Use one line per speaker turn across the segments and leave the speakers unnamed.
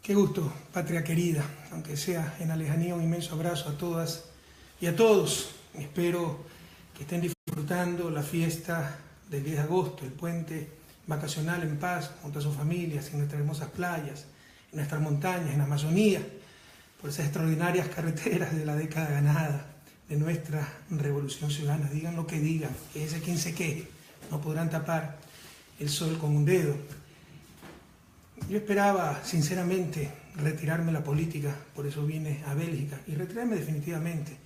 Qué gusto, patria querida, aunque sea en la lejanía, un inmenso abrazo a todas y a todos. Espero que estén disfrutando la fiesta del 10 de agosto, el puente vacacional en paz, junto a sus familias, en nuestras hermosas playas, en nuestras montañas, en la Amazonía, por esas extraordinarias carreteras de la década ganada, de nuestra revolución ciudadana. Digan lo que digan, que ese quien se queje, no podrán tapar el sol con un dedo. Yo esperaba, sinceramente, retirarme de la política, por eso vine a Bélgica, y retirarme definitivamente,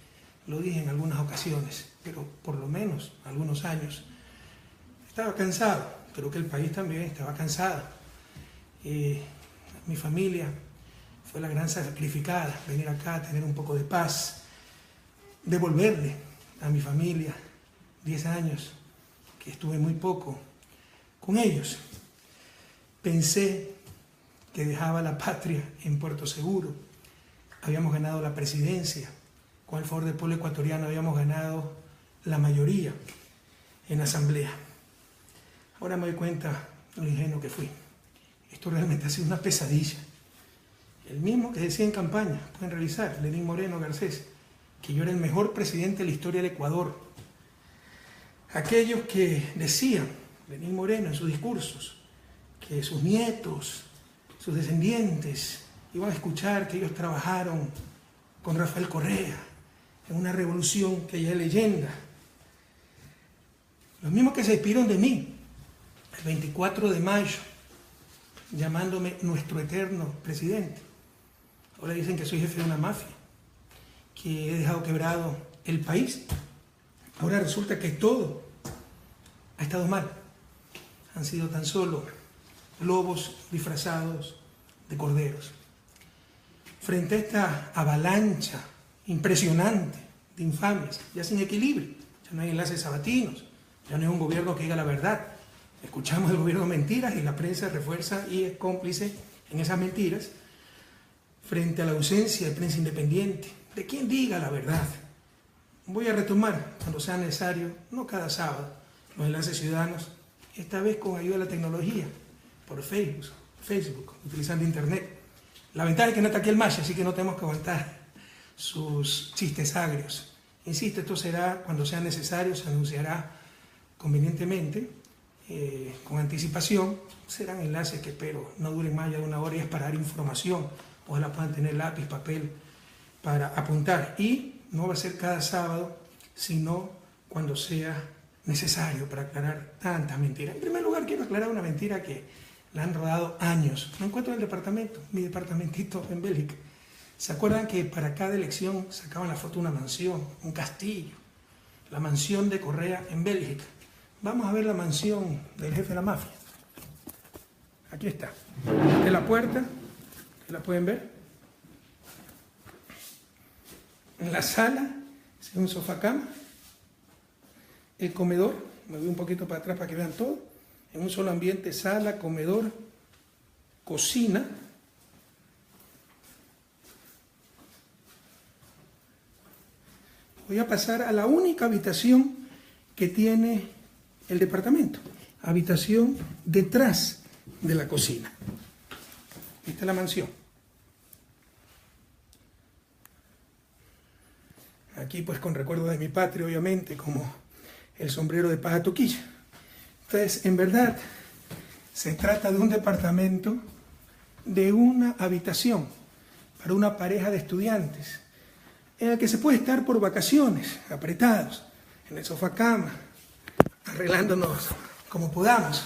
lo dije en algunas ocasiones, pero por lo menos algunos años. Estaba cansado, creo que el país también estaba cansado. Mi familia fue la gran sacrificada, venir acá a tener un poco de paz, devolverle a mi familia 10 años, que estuve muy poco con ellos. Pensé que dejaba la patria en Puerto Seguro. Habíamos ganado la presidencia. Con el favor del pueblo ecuatoriano habíamos ganado la mayoría en la asamblea. Ahora me doy cuenta de lo ingenuo que fui. Esto realmente ha sido una pesadilla. El mismo que decía en campaña, pueden revisar, Lenín Moreno Garcés, que yo era el mejor presidente de la historia del Ecuador. Aquellos que decían, Lenín Moreno en sus discursos, que sus nietos, sus descendientes, iban a escuchar que ellos trabajaron con Rafael Correa en una revolución que ya es leyenda. Los mismos que se despidieron de mí el 24 de mayo, llamándome nuestro eterno presidente. Ahora dicen que soy jefe de una mafia, que he dejado quebrado el país. Ahora resulta que todo ha estado mal. Han sido tan solo lobos disfrazados de corderos. Frente a esta avalancha impresionante de infamias, ya sin equilibrio, ya no hay enlaces sabatinos, ya no hay un gobierno que diga la verdad. Escuchamos del gobierno mentiras y la prensa refuerza y es cómplice en esas mentiras. Frente a la ausencia de prensa independiente, de quien diga la verdad. Voy a retomar, cuando sea necesario, no cada sábado, los enlaces ciudadanos, esta vez con ayuda de la tecnología, por Facebook, utilizando internet. La ventaja es que no está aquí el Mashi, así que no tenemos que aguantar sus chistes agrios. Insisto, esto será cuando sea necesario, se anunciará convenientemente, con anticipación. Serán enlaces que espero no duren más allá de una hora y es para dar información. Ojalá puedan tener lápiz, papel para apuntar. Y no va a ser cada sábado, sino cuando sea necesario para aclarar tantas mentiras. En primer lugar, quiero aclarar una mentira que la han rodado años. No encuentro el departamento, mi departamentito en Bélgica. ¿Se acuerdan que para cada elección sacaban la foto de una mansión, un castillo? La mansión de Correa en Bélgica. Vamos a ver la mansión del jefe de la mafia. Aquí está. Esta es la puerta, ¿la pueden ver? En la sala, es un sofá cama. El comedor, me voy un poquito para atrás para que vean todo. En un solo ambiente, sala, comedor, cocina. Voy a pasar a la única habitación que tiene el departamento. Habitación detrás de la cocina. Esta es la mansión. Aquí pues con recuerdo de mi patria, obviamente, como el sombrero de paja toquilla. Entonces, en verdad, se trata de un departamento de una habitación para una pareja de estudiantes, en el que se puede estar por vacaciones, apretados, en el sofá cama, arreglándonos como podamos.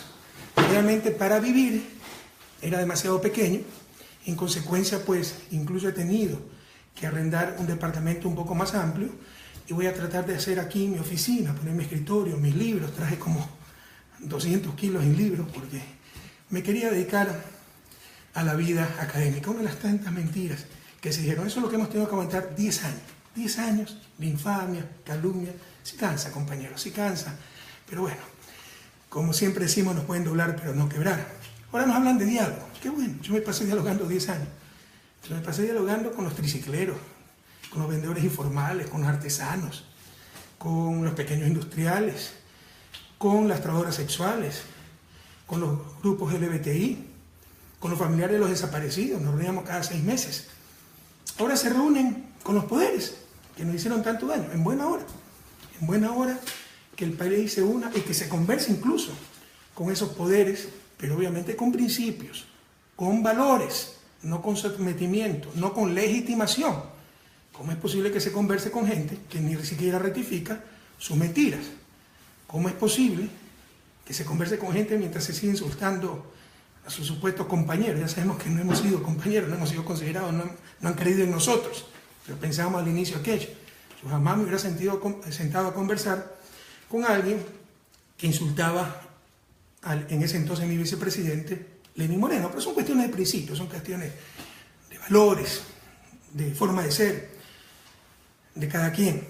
Realmente para vivir era demasiado pequeño, en consecuencia pues incluso he tenido que arrendar un departamento un poco más amplio y voy a tratar de hacer aquí mi oficina, poner mi escritorio, mis libros. Traje como 200 kilos en libros porque me quería dedicar a la vida académica. Una de las tantas mentiras que se dijeron, eso es lo que hemos tenido que aguantar 10 años. 10 años de infamia, calumnia. Sí cansa, compañeros, sí cansa. Pero bueno, como siempre decimos, nos pueden doblar pero no quebrar. Ahora nos hablan de diálogo. Qué bueno, yo me pasé dialogando 10 años. Yo me pasé dialogando con los tricicleros, con los vendedores informales, con los artesanos, con los pequeños industriales, con las trabajadoras sexuales, con los grupos LGBTI, con los familiares de los desaparecidos, nos reuníamos cada 6 meses. Ahora se reúnen con los poderes que nos hicieron tanto daño, en buena hora que el país se una y que se converse incluso con esos poderes, pero obviamente con principios, con valores, no con sometimiento, no con legitimación. ¿Cómo es posible que se converse con gente que ni siquiera rectifica sus mentiras? ¿Cómo es posible que se converse con gente mientras se sigue insultando a sus supuestos compañeros? Ya sabemos que no hemos sido compañeros, no hemos sido considerados, no han creído en nosotros, pero pensábamos al inicio aquello. Yo jamás me hubiera sentado a conversar con alguien que insultaba en ese entonces mi vicepresidente, Lenín Moreno, pero son cuestiones de principios, son cuestiones de valores, de forma de ser, de cada quien.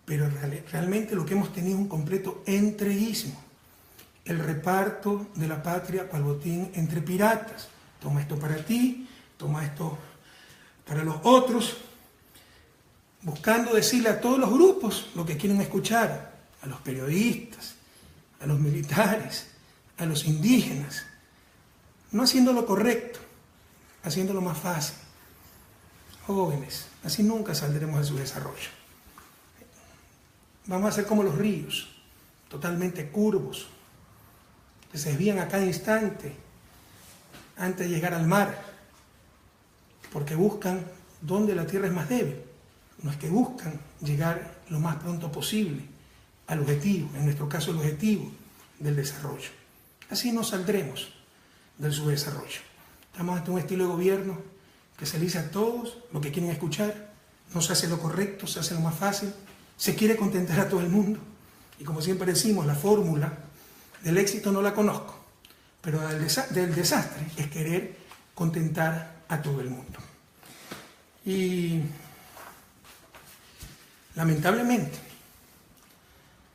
Pero realmente lo que hemos tenido es un completo entreguismo. El reparto de la patria cual botín entre piratas. Toma esto para ti, toma esto para los otros, buscando decirle a todos los grupos lo que quieren escuchar, a los periodistas, a los militares, a los indígenas, no haciendo lo correcto, haciéndolo más fácil. Jóvenes, así nunca saldremos de su desarrollo. Vamos a ser como los ríos, totalmente curvos, que se desvían a cada instante antes de llegar al mar, porque buscan donde la tierra es más débil. No es que buscan llegar lo más pronto posible al objetivo, en nuestro caso el objetivo del desarrollo. Así no saldremos del subdesarrollo. Estamos ante un estilo de gobierno que se le dice a todos lo que quieren escuchar, no se hace lo correcto, se hace lo más fácil, se quiere contentar a todo el mundo. Y como siempre decimos, la fórmula del éxito no la conozco, pero del desastre es querer contentar a todo el mundo. Y lamentablemente,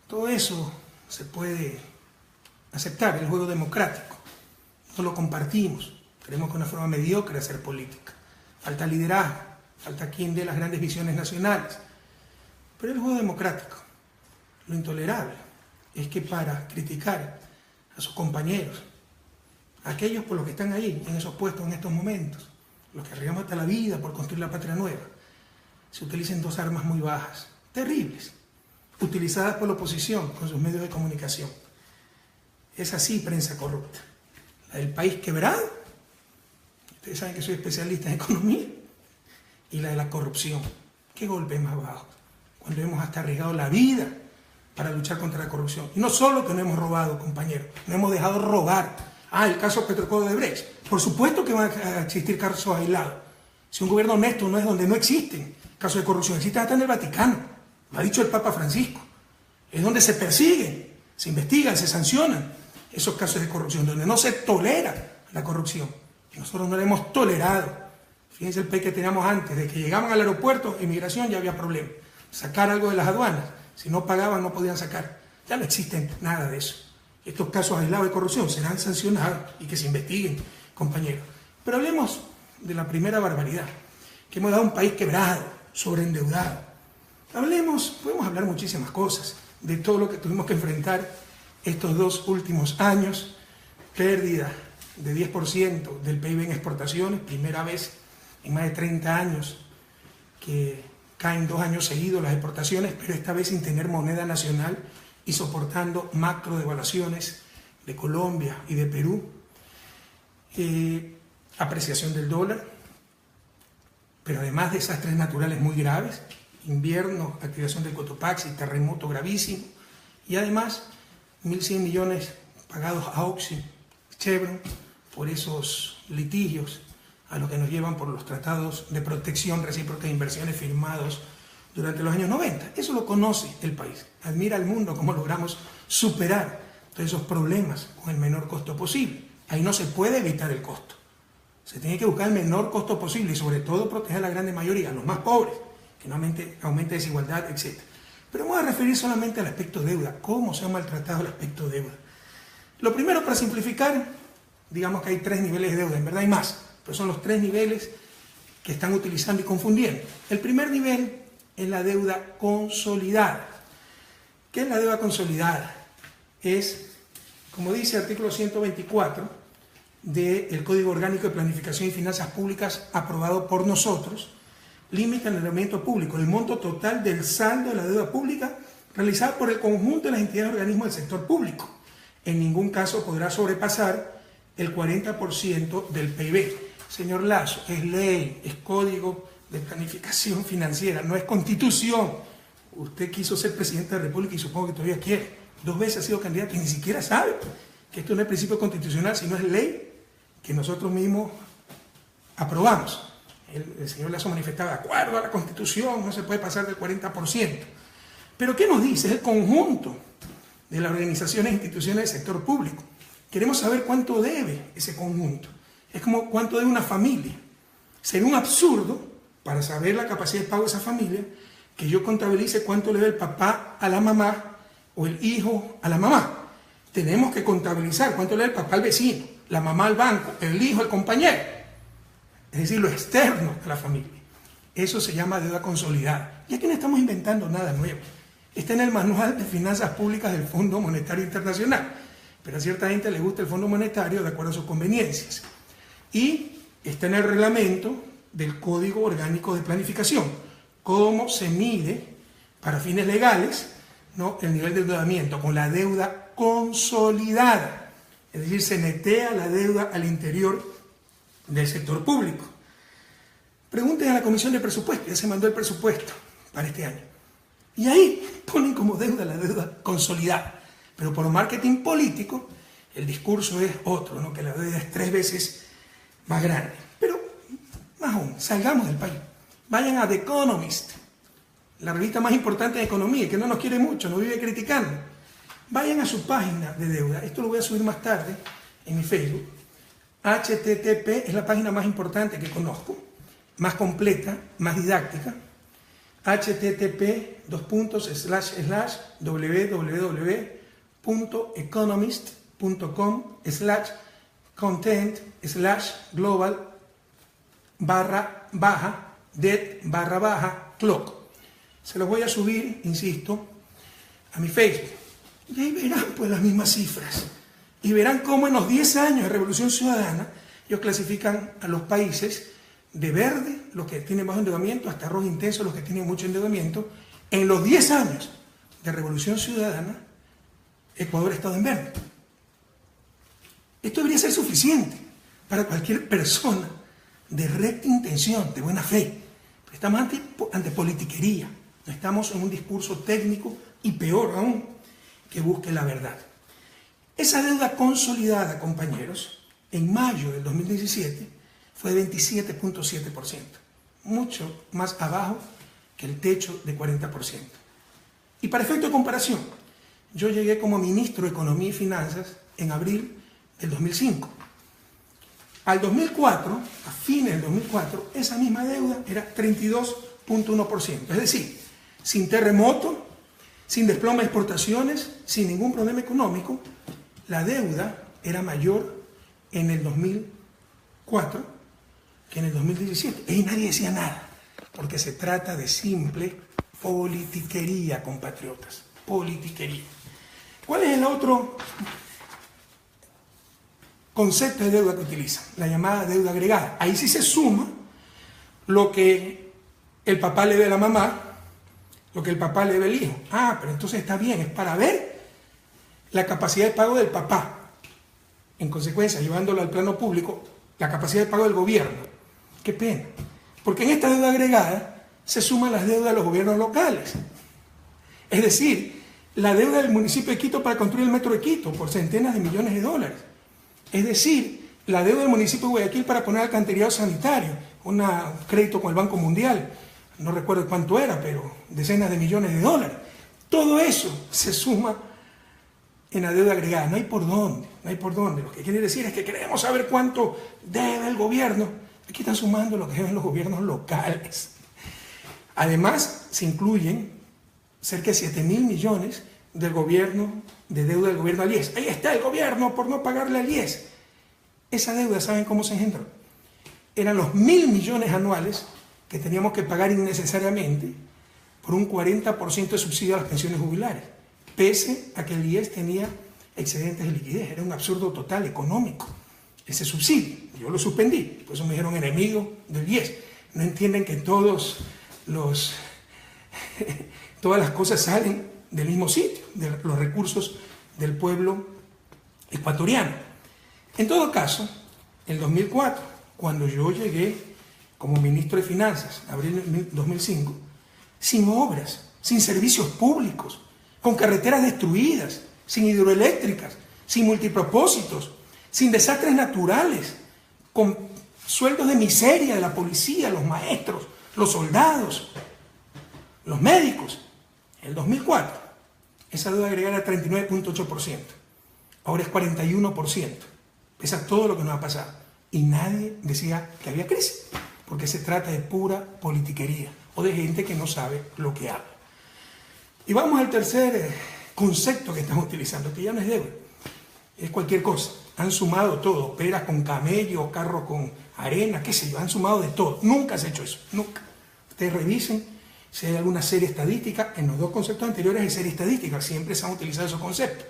todo eso se puede aceptar, el juego democrático. No lo compartimos, creemos que es una forma mediocre de hacer política. Falta liderazgo, falta quien dé las grandes visiones nacionales. Pero el juego democrático, lo intolerable, es que para criticar a sus compañeros, a aquellos por los que están ahí, en esos puestos en estos momentos, los que arriesgamos hasta la vida por construir la patria nueva, se utilicen 2 armas muy bajas, terribles, utilizadas por la oposición con sus medios de comunicación. Es así prensa corrupta. La del país quebrado, ustedes saben que soy especialista en economía, y la de la corrupción. ¿Qué golpe más bajo? Cuando hemos hasta arriesgado la vida para luchar contra la corrupción. Y no solo que no hemos robado, compañeros, no hemos dejado robar. El caso Petrocodo de Brecht. Por supuesto que van a existir casos aislados. Si un gobierno honesto no es donde no existen casos de corrupción, existen hasta en el Vaticano. Lo ha dicho el Papa Francisco. Es donde se persiguen, se investigan, se sancionan esos casos de corrupción, donde no se tolera la corrupción. Y nosotros no la hemos tolerado. Fíjense el país que teníamos antes, de que llegaban al aeropuerto, inmigración, ya había problema. Sacar algo de las aduanas, si no pagaban no podían sacar. Ya no existe nada de eso. Estos casos aislados de corrupción serán sancionados y que se investiguen, compañeros. Pero hablemos de la primera barbaridad, que hemos dado un país quebrado, sobreendeudado. Podemos hablar muchísimas cosas, de todo lo que tuvimos que enfrentar estos 2 últimos años, pérdida de 10% del PIB en exportaciones, primera vez en más de 30 años que caen 2 años seguidos las exportaciones, pero esta vez sin tener moneda nacional y soportando macro devaluaciones de Colombia y de Perú, apreciación del dólar, pero además desastres naturales muy graves, invierno, activación del Cotopaxi, terremoto gravísimo, y además 1.100 millones pagados a Oxy, Chevron, por esos litigios a los que nos llevan por los tratados de protección recíproca de inversiones firmados durante los años 90. Eso lo conoce el país. Admira al mundo cómo logramos superar todos esos problemas con el menor costo posible. Ahí no se puede evitar el costo. Se tiene que buscar el menor costo posible y sobre todo proteger a la gran mayoría, a los más pobres, que no aumente desigualdad, etc. Pero vamos a referir solamente al aspecto deuda. ¿Cómo se ha maltratado el aspecto deuda? Lo primero, para simplificar, digamos que hay 3 niveles de deuda, en verdad hay más, pero son los 3 niveles que están utilizando y confundiendo. El primer nivel es la deuda consolidada. ¿Qué es la deuda consolidada? Es, como dice el artículo 124, del Código Orgánico de Planificación y Finanzas Públicas aprobado por nosotros limita el endeudamiento público, el monto total del saldo de la deuda pública realizada por el conjunto de las entidades y organismos del sector público. En ningún caso podrá sobrepasar el 40% del PIB. Señor Lasso, es ley, es Código de Planificación Financiera, no es Constitución. Usted quiso ser presidente de la República y supongo que todavía quiere. 2 veces ha sido candidato y ni siquiera sabe que esto no es principio constitucional, sino es ley que nosotros mismos aprobamos. El señor Lasso manifestaba, de acuerdo a la Constitución, no se puede pasar del 40%. Pero ¿qué nos dice? Es el conjunto de las organizaciones e instituciones del sector público. Queremos saber cuánto debe ese conjunto. Es como cuánto debe una familia. Sería un absurdo, para saber la capacidad de pago de esa familia, que yo contabilice cuánto le debe el papá a la mamá o el hijo a la mamá. Tenemos que contabilizar cuánto le debe el papá al vecino, la mamá al banco, el hijo al compañero. Es decir, lo externo a la familia. Eso se llama deuda consolidada. Y aquí no estamos inventando nada nuevo. Está en el Manual de Finanzas Públicas del Fondo Monetario Internacional. Pero a cierta gente le gusta el Fondo Monetario de acuerdo a sus conveniencias. Y está en el reglamento del Código Orgánico de Planificación. Cómo se mide, para fines legales, ¿no?, el nivel de endeudamiento con la deuda consolidada. Es decir, se netea la deuda al interior del sector público. Pregunten a la Comisión de Presupuesto, ya se mandó el presupuesto para este año. Y ahí ponen como deuda la deuda consolidada. Pero por marketing político, el discurso es otro, ¿no?, que la deuda es 3 veces más grande. Pero, más aún, salgamos del país. Vayan a The Economist, la revista más importante de economía, y que no nos quiere mucho, nos vive criticando. Vayan a su página de deuda. Esto lo voy a subir más tarde en mi Facebook. HTTP es la página más importante que conozco, más completa, más didáctica. http://www.economist.com/global-debt/clock. Se los voy a subir, insisto, a mi Facebook. Y ahí verán pues las mismas cifras. Y verán cómo en los 10 años de Revolución Ciudadana ellos clasifican a los países de verde, los que tienen bajo endeudamiento, hasta rojo intenso, los que tienen mucho endeudamiento. En los 10 años de Revolución Ciudadana, Ecuador ha estado en verde. Esto debería ser suficiente para cualquier persona de recta intención, de buena fe. Estamos ante politiquería, no estamos en un discurso técnico y peor aún, que busque la verdad. Esa deuda consolidada, compañeros, en mayo del 2017 fue de 27.7%, mucho más abajo que el techo de 40%. Y para efecto de comparación, yo llegué como ministro de Economía y Finanzas en abril del 2005. Al 2004, a fines del 2004, esa misma deuda era 32.1%. Es decir, sin terremoto, sin desplome de exportaciones, sin ningún problema económico, la deuda era mayor en el 2004 que en el 2017. Y nadie decía nada, porque se trata de simple politiquería, compatriotas. Politiquería. ¿Cuál es el otro concepto de deuda que utilizan? La llamada deuda agregada. Ahí sí se suma lo que el papá le debe a la mamá, lo que el papá le debe al hijo. Ah, pero entonces está bien, es para ver la capacidad de pago del papá. En consecuencia, llevándolo al plano público, la capacidad de pago del gobierno. Qué pena. Porque en esta deuda agregada se suman las deudas de los gobiernos locales. Es decir, la deuda del municipio de Quito para construir el metro de Quito por centenas de millones de dólares. Es decir, la deuda del municipio de Guayaquil para poner alcantarillado sanitario, un crédito con el Banco Mundial, no recuerdo cuánto era, pero decenas de millones de dólares. Todo eso se suma en la deuda agregada. No hay por dónde, no hay por dónde. Lo que quiere decir es que queremos saber cuánto debe el gobierno. Aquí están sumando lo que deben los gobiernos locales. Además, se incluyen cerca de 7.000 millones del gobierno, de deuda del gobierno al IES. Ahí está el gobierno por no pagarle al IES. Esa deuda, ¿saben cómo se engendró? Eran los 1.000 millones anuales que teníamos que pagar innecesariamente por un 40% de subsidio a las pensiones jubilares, pese a que el IES tenía excedentes de liquidez. Era un absurdo total económico. ese subsidio. Yo lo suspendí, por eso me dijeron enemigo del IES. No entienden que todas las cosas salen del mismo sitio, de los recursos del pueblo ecuatoriano. En todo caso, en 2004, cuando yo llegué como ministro de Finanzas, abril de 2005, sin obras, sin servicios públicos, con carreteras destruidas, sin hidroeléctricas, sin multipropósitos, sin desastres naturales, con sueldos de miseria de la policía, los maestros, los soldados, los médicos. En el 2004, esa deuda agregada era 39.8%. Ahora es 41%. Pesa todo lo que nos ha pasado. Y nadie decía que había crisis, porque se trata de pura politiquería o de gente que no sabe lo que habla. Y vamos al tercer concepto que estamos utilizando, que ya no es deuda, es cualquier cosa. Han sumado todo, peras con camello, carro con arena, qué sé yo, han sumado de todo. Nunca se ha hecho eso, nunca. Ustedes revisen si hay alguna serie estadística. En los dos conceptos anteriores hay serie estadística, siempre se han utilizado esos conceptos.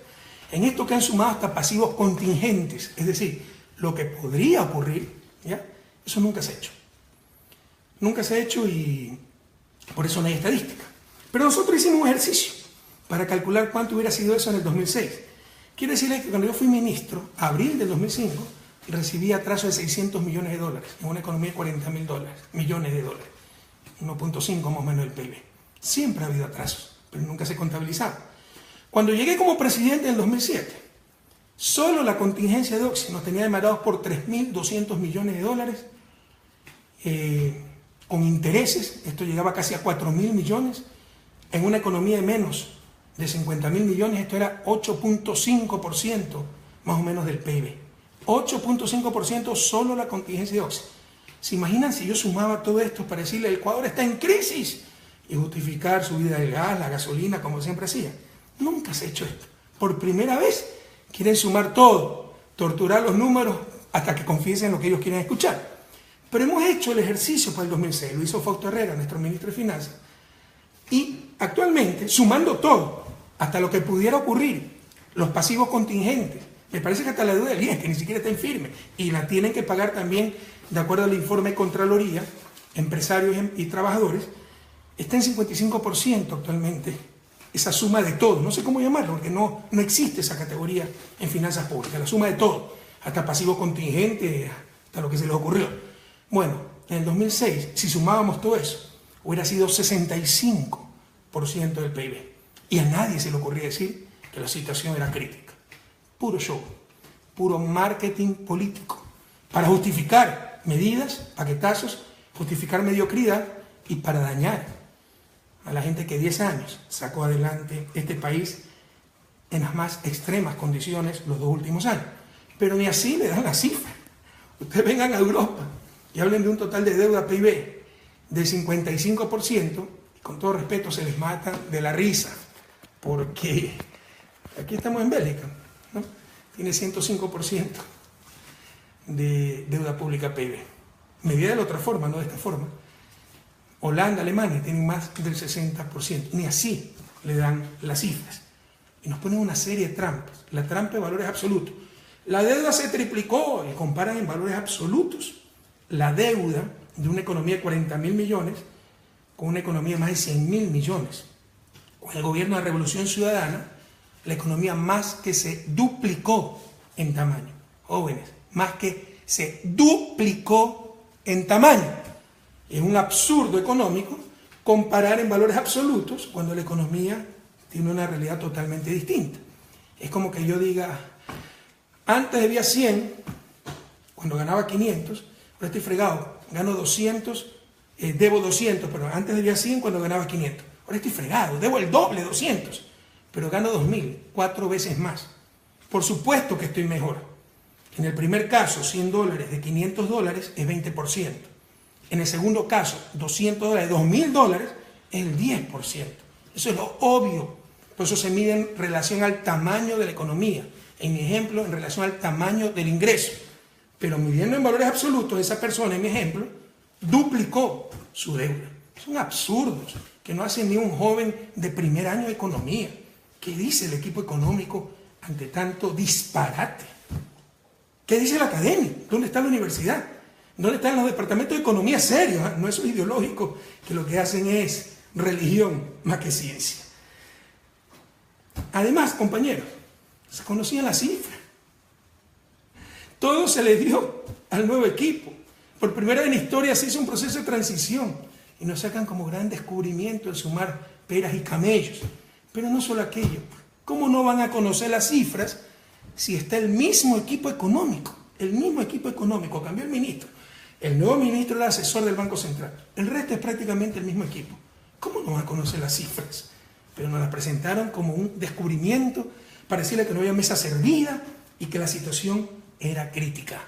En esto que han sumado hasta pasivos contingentes, es decir, lo que podría ocurrir, ¿ya? Eso nunca se ha hecho. Nunca se ha hecho y por eso no hay estadística. Pero nosotros hicimos un ejercicio para calcular cuánto hubiera sido eso en el 2006. Quiero decirles que cuando yo fui ministro, abril del 2005, recibí atraso de $600 millones en una economía de $40 millones, 1.5 más o menos del PIB. Siempre ha habido atrasos, pero nunca se contabilizaba. Cuando llegué como presidente en el 2007, solo la contingencia de Oxy nos tenía demandados por $3.200 millones, con intereses. Esto llegaba casi a $4.000 millones. En una economía de menos de $50.000 millones, esto era 8.5% más o menos del PIB. 8.5% solo la contingencia de Oxy. ¿Se imaginan si yo sumaba todo esto para decirle el Ecuador está en crisis y justificar subida del gas, la gasolina, como siempre hacía? Nunca se ha hecho esto. Por primera vez quieren sumar todo, torturar los números hasta que confiesen lo que ellos quieren escuchar. Pero hemos hecho el ejercicio para el 2006, lo hizo Fausto Herrera, nuestro ministro de Finanzas, y actualmente, sumando todo, hasta lo que pudiera ocurrir, los pasivos contingentes, me parece que hasta la deuda del IES, que ni siquiera está en firme, y la tienen que pagar también, de acuerdo al informe de Contraloría, empresarios y trabajadores, está en 55% actualmente, esa suma de todo, no sé cómo llamarlo, porque no existe esa categoría en finanzas públicas, la suma de todo, hasta pasivo contingente, hasta lo que se les ocurrió. Bueno, en el 2006, si sumábamos todo eso, hubiera sido 65% del PIB. Y a nadie se le ocurría decir que la situación era crítica. Puro show, puro marketing político, para justificar medidas, paquetazos, justificar mediocridad y para dañar a la gente que 10 años sacó adelante este país en las más extremas condiciones los 2 últimos años. Pero ni así le dan la cifra. Ustedes vengan a Europa y hablen de un total de deuda PIB del 55%, y con todo respeto se les mata de la risa, porque aquí estamos en Bélgica, ¿no? Tiene 105% de deuda pública PIB. Medida de la otra forma, no de esta forma. Holanda, Alemania tienen más del 60%, ni así le dan las cifras. Y nos ponen una serie de trampas, la trampa de valores absolutos. La deuda se triplicó y comparan en valores absolutos la deuda de una economía de 40.000 millones con una economía de más de 100.000 millones. Con el gobierno de Revolución Ciudadana, la economía más que se duplicó en tamaño. Jóvenes, más que se duplicó en tamaño. Es un absurdo económico comparar en valores absolutos cuando la economía tiene una realidad totalmente distinta. Es como que yo diga, antes debía 100, cuando ganaba 500, ahora estoy fregado, gano 200, debo 200, pero antes debía 100 cuando ganaba 500. Ahora estoy fregado, debo el doble, 200, pero gano 2.000, 4 veces más. Por supuesto que estoy mejor. En el primer caso, $100 de $500 es 20%. En el segundo caso, $200 de $2.000 es el 10%. Eso es lo obvio. Por eso se mide en relación al tamaño de la economía. En mi ejemplo, en relación al tamaño del ingreso. Pero midiendo en valores absolutos, esa persona, en mi ejemplo, duplicó su deuda. Son absurdos que no hace ni un joven de primer año de economía. ¿Qué dice el equipo económico ante tanto disparate? ¿Qué dice la academia? ¿Dónde está la universidad? ¿Dónde están los departamentos de economía serios? No esos ideológicos que lo que hacen es religión más que ciencia. Además, compañeros, se conocían las cifras. Todo se le dio al nuevo equipo. Por primera vez en la historia se hizo un proceso de transición y nos sacan como gran descubrimiento el sumar peras y camellos. Pero no solo aquello. ¿Cómo no van a conocer las cifras si está el mismo equipo económico? El mismo equipo económico. Cambió el ministro. El nuevo ministro era asesor del Banco Central. El resto es prácticamente el mismo equipo. ¿Cómo no van a conocer las cifras? Pero nos las presentaron como un descubrimiento para decirle que no había mesa servida y que la situación era crítica.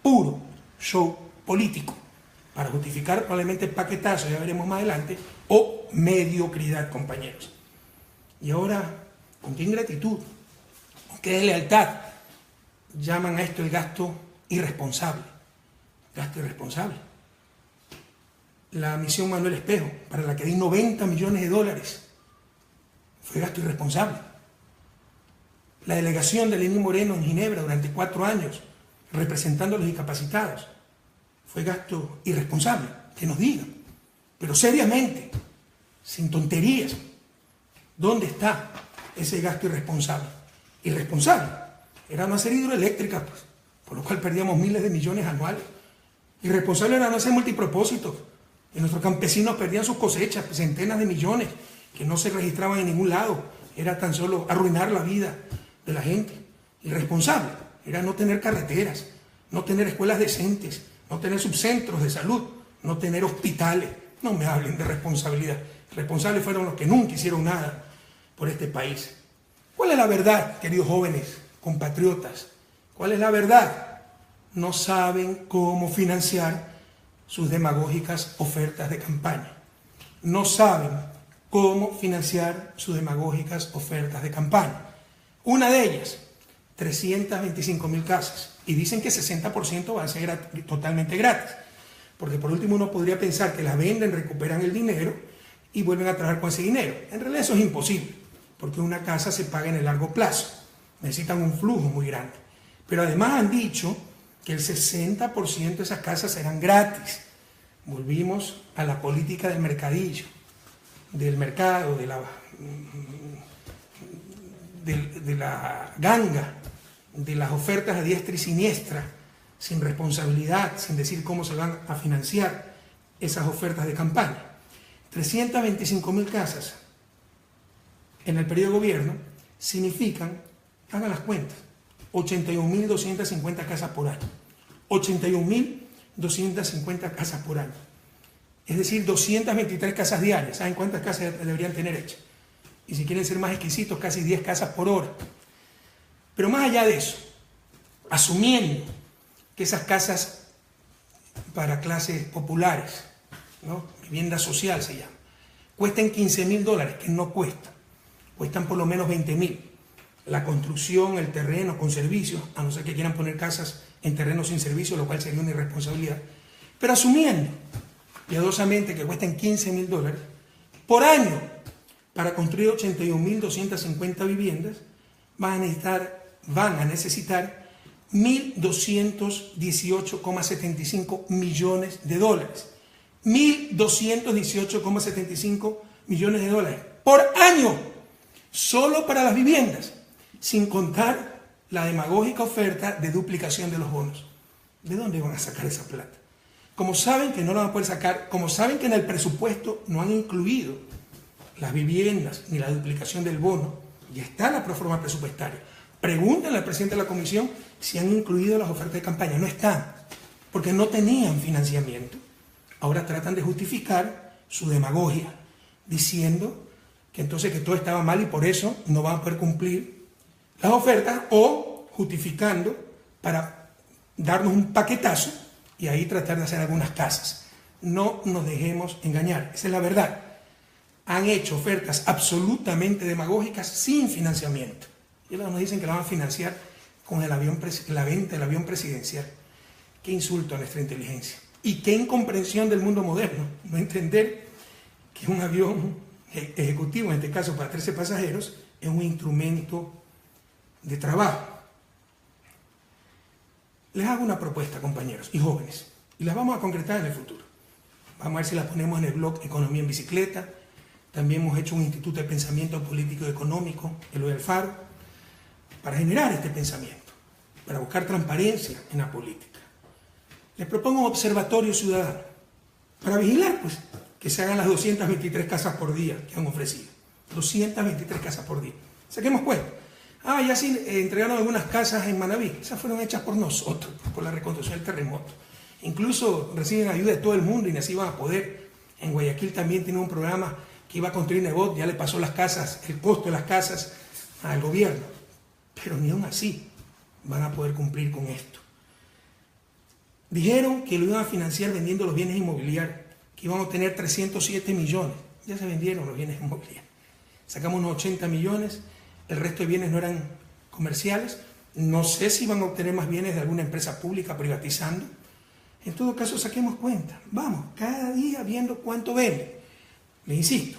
Puro show político para justificar probablemente paquetazo, ya veremos más adelante, o mediocridad, compañeros. Y ahora, ¿con qué ingratitud? ¿Con qué deslealtad llaman a esto el gasto irresponsable? Gasto irresponsable. La misión Manuel Espejo, para la que di 90 millones de dólares, fue gasto irresponsable. La delegación de Lenín Moreno en Ginebra durante 4 años, representando a los discapacitados, fue gasto irresponsable, que nos digan, pero seriamente, sin tonterías. ¿Dónde está ese gasto irresponsable? Irresponsable. Era no hacer hidroeléctricas, pues, por lo cual perdíamos miles de millones anuales. Irresponsable era no hacer multipropósitos. Y nuestros campesinos perdían sus cosechas, centenas de millones, que no se registraban en ningún lado. Era tan solo arruinar la vida de la gente. Irresponsable era no tener carreteras, no tener escuelas decentes, no tener subcentros de salud, no tener hospitales. No me hablen de responsabilidad. Responsables fueron los que nunca hicieron nada por este país. ¿Cuál es la verdad, queridos jóvenes, compatriotas? ¿Cuál es la verdad? No saben cómo financiar sus demagógicas ofertas de campaña. No saben cómo financiar sus demagógicas ofertas de campaña. Una de ellas, 325.000 casas. Y dicen que 60% van a ser totalmente gratis. Porque por último uno podría pensar que las venden, recuperan el dinero y vuelven a trabajar con ese dinero. En realidad eso es imposible, porque una casa se paga en el largo plazo. Necesitan un flujo muy grande. Pero además han dicho que el 60% de esas casas serán gratis. Volvimos a la política del mercadillo, del mercado, de la ganga, de las ofertas a diestra y siniestra, sin responsabilidad, sin decir cómo se van a financiar esas ofertas de campaña. 325.000 casas en el periodo de gobierno significan, hagan las cuentas, 81.250 casas por año. 81.250 casas por año. Es decir, 223 casas diarias. ¿Saben cuántas casas deberían tener hechas? Y si quieren ser más exquisitos, casi 10 casas por hora. Pero más allá de eso, asumiendo que esas casas para clases populares, ¿no? Vivienda social se llama, cuesten $15.000, que no cuestan, cuestan por lo menos 20.000. La construcción, el terreno con servicios, a no ser que quieran poner casas en terrenos sin servicio, lo cual sería una irresponsabilidad. Pero asumiendo piadosamente que cuesten $15.000 por año para construir 81.250 viviendas, van a necesitar $1.218,75 millones de dólares. $1.218,75 millones de dólares por año, solo para las viviendas, sin contar la demagógica oferta de duplicación de los bonos. ¿De dónde van a sacar esa plata? Como saben que no la van a poder sacar, como saben que en el presupuesto no han incluido las viviendas ni la duplicación del bono, ya está la proforma presupuestaria. Pregúntenle al presidente de la comisión si han incluido las ofertas de campaña. No están, porque no tenían financiamiento. Ahora tratan de justificar su demagogia, diciendo que entonces que todo estaba mal y por eso no van a poder cumplir las ofertas, o justificando para darnos un paquetazo y ahí tratar de hacer algunas casas. No nos dejemos engañar, esa es la verdad. Han hecho ofertas absolutamente demagógicas sin financiamiento. Y ahora nos dicen que la van a financiar con la venta del avión presidencial. Qué insulto a nuestra inteligencia. Y qué incomprensión del mundo moderno. No entender que un avión ejecutivo, en este caso para 13 pasajeros, es un instrumento de trabajo. Les hago una propuesta, compañeros y jóvenes, y las vamos a concretar en el futuro. Vamos a ver si las ponemos en el blog Economía en Bicicleta. También hemos hecho un instituto de pensamiento político y económico, Eloy Alfaro, para generar este pensamiento, para buscar transparencia en la política. Les propongo un observatorio ciudadano, para vigilar, pues, que se hagan las 223 casas por día que han ofrecido. 223 casas por día. Saquemos cuenta. Ya sí entregaron algunas casas en Manabí. Esas fueron hechas por nosotros, por la reconstrucción del terremoto. Incluso reciben ayuda de todo el mundo y así van a poder. En Guayaquil también tiene un programa que iba a construir Nebot, ya le pasó las casas, el costo de las casas al gobierno. Pero ni aún así van a poder cumplir con esto. Dijeron que lo iban a financiar vendiendo los bienes inmobiliarios, que iban a obtener 307 millones. Ya se vendieron los bienes inmobiliarios. Sacamos unos 80 millones, el resto de bienes no eran comerciales. No sé si van a obtener más bienes de alguna empresa pública privatizando. En todo caso, saquemos cuenta. Vamos, cada día viendo cuánto venden. Les insisto,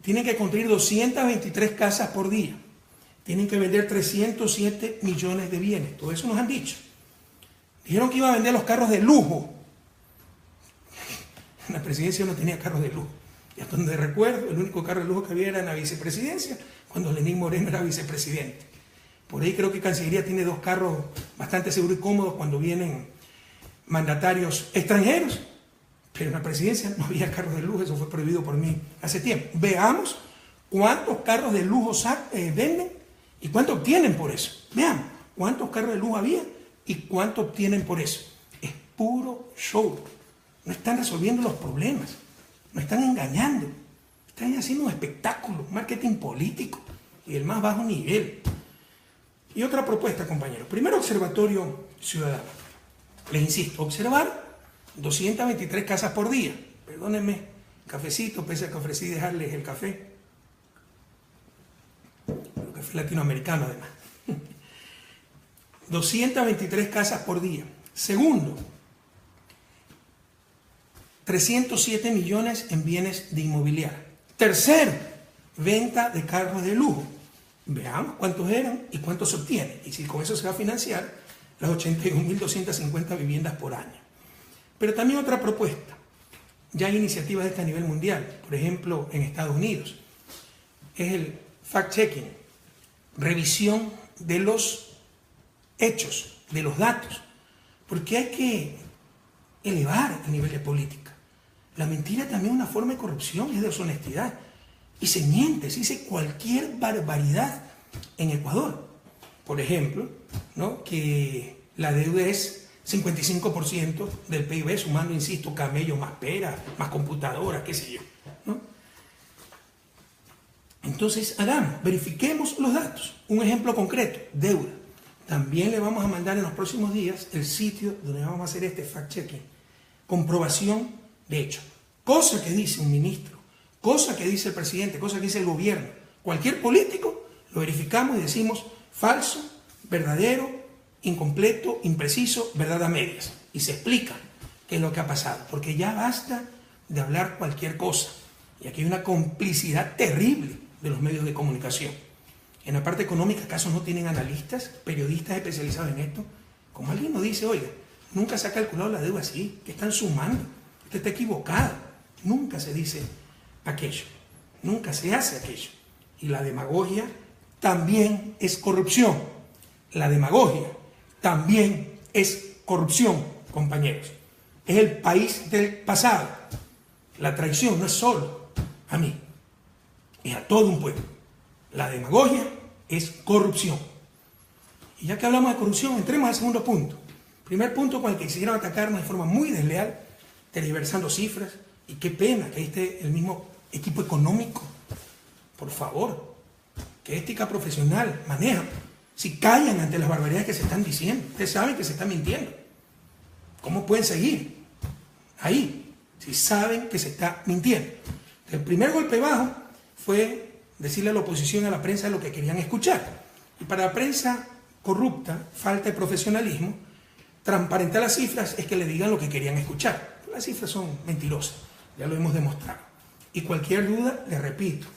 tienen que construir 223 casas por día. Tienen que vender 307 millones de bienes. Todo eso nos han dicho. Dijeron que iba a vender los carros de lujo. La presidencia no tenía carros de lujo. Y hasta donde recuerdo, el único carro de lujo que había era en la vicepresidencia, cuando Lenín Moreno era vicepresidente. Por ahí creo que Cancillería tiene 2 carros bastante seguros y cómodos cuando vienen mandatarios extranjeros. Pero en la presidencia no había carros de lujo, eso fue prohibido por mí hace tiempo. Veamos cuántos carros de lujo venden y cuánto obtienen por eso. Veamos cuántos carros de lujo había y cuánto obtienen por eso. Es puro show. No están resolviendo los problemas. No están engañando. Están haciendo un espectáculo, marketing político y del más bajo nivel. Y otra propuesta, compañeros. Primero, observatorio ciudadano. Les insisto, observar 223 casas por día. Perdónenme, cafecito, pese a que ofrecí dejarles el café. El café latinoamericano, además. 223 casas por día. Segundo, 307 millones en bienes de inmobiliaria. Tercero, venta de carros de lujo. Veamos cuántos eran y cuántos se obtienen. Y si con eso se va a financiar las 81.250 viviendas por año. Pero también otra propuesta. Ya hay iniciativas de este a nivel mundial. Por ejemplo, en Estados Unidos. Es el fact-checking. Revisión de los hechos, de los datos. Porque hay que elevar el nivel de política. La mentira también es una forma de corrupción, es de deshonestidad. Y se miente, se dice cualquier barbaridad en Ecuador. Por ejemplo, ¿no?, que la deuda es 55% del PIB, sumando, insisto, camello más pera, más computadora, qué sé yo, ¿no? Entonces, hagamos, verifiquemos los datos. Un ejemplo concreto, deuda. También le vamos a mandar en los próximos días el sitio donde vamos a hacer este fact-checking. Comprobación de hecho. Cosa que dice un ministro, cosa que dice el presidente, cosa que dice el gobierno, cualquier político, lo verificamos y decimos falso, verdadero, incompleto, impreciso, verdad a medias. Y se explica qué es lo que ha pasado. Porque ya basta de hablar cualquier cosa. Y aquí hay una complicidad terrible de los medios de comunicación. En la parte económica, ¿acaso no tienen analistas, periodistas especializados en esto? Como alguien nos dice, oiga, nunca se ha calculado la deuda así, que están sumando, usted está equivocado. Nunca se dice aquello, nunca se hace aquello. Y la demagogia también es corrupción. La demagogia también es corrupción, compañeros. Es el país del pasado. La traición no es solo a mí, es a todo un pueblo. La demagogia es corrupción. Y ya que hablamos de corrupción, entremos al segundo punto. Primer punto con el que quisieron atacarnos de forma muy desleal, tergiversando cifras. Y qué pena que ahí esté el mismo equipo económico. Por favor, qué ética profesional manejan. Si callan ante las barbaridades que se están diciendo, ustedes saben que se están mintiendo. ¿Cómo pueden seguir ahí si saben que se está mintiendo? El primer golpe bajo fue decirle a la oposición y a la prensa lo que querían escuchar. Y para la prensa corrupta, falta de profesionalismo, transparentar las cifras es que le digan lo que querían escuchar. Las cifras son mentirosas, ya lo hemos demostrado. Y cualquier duda, les repito,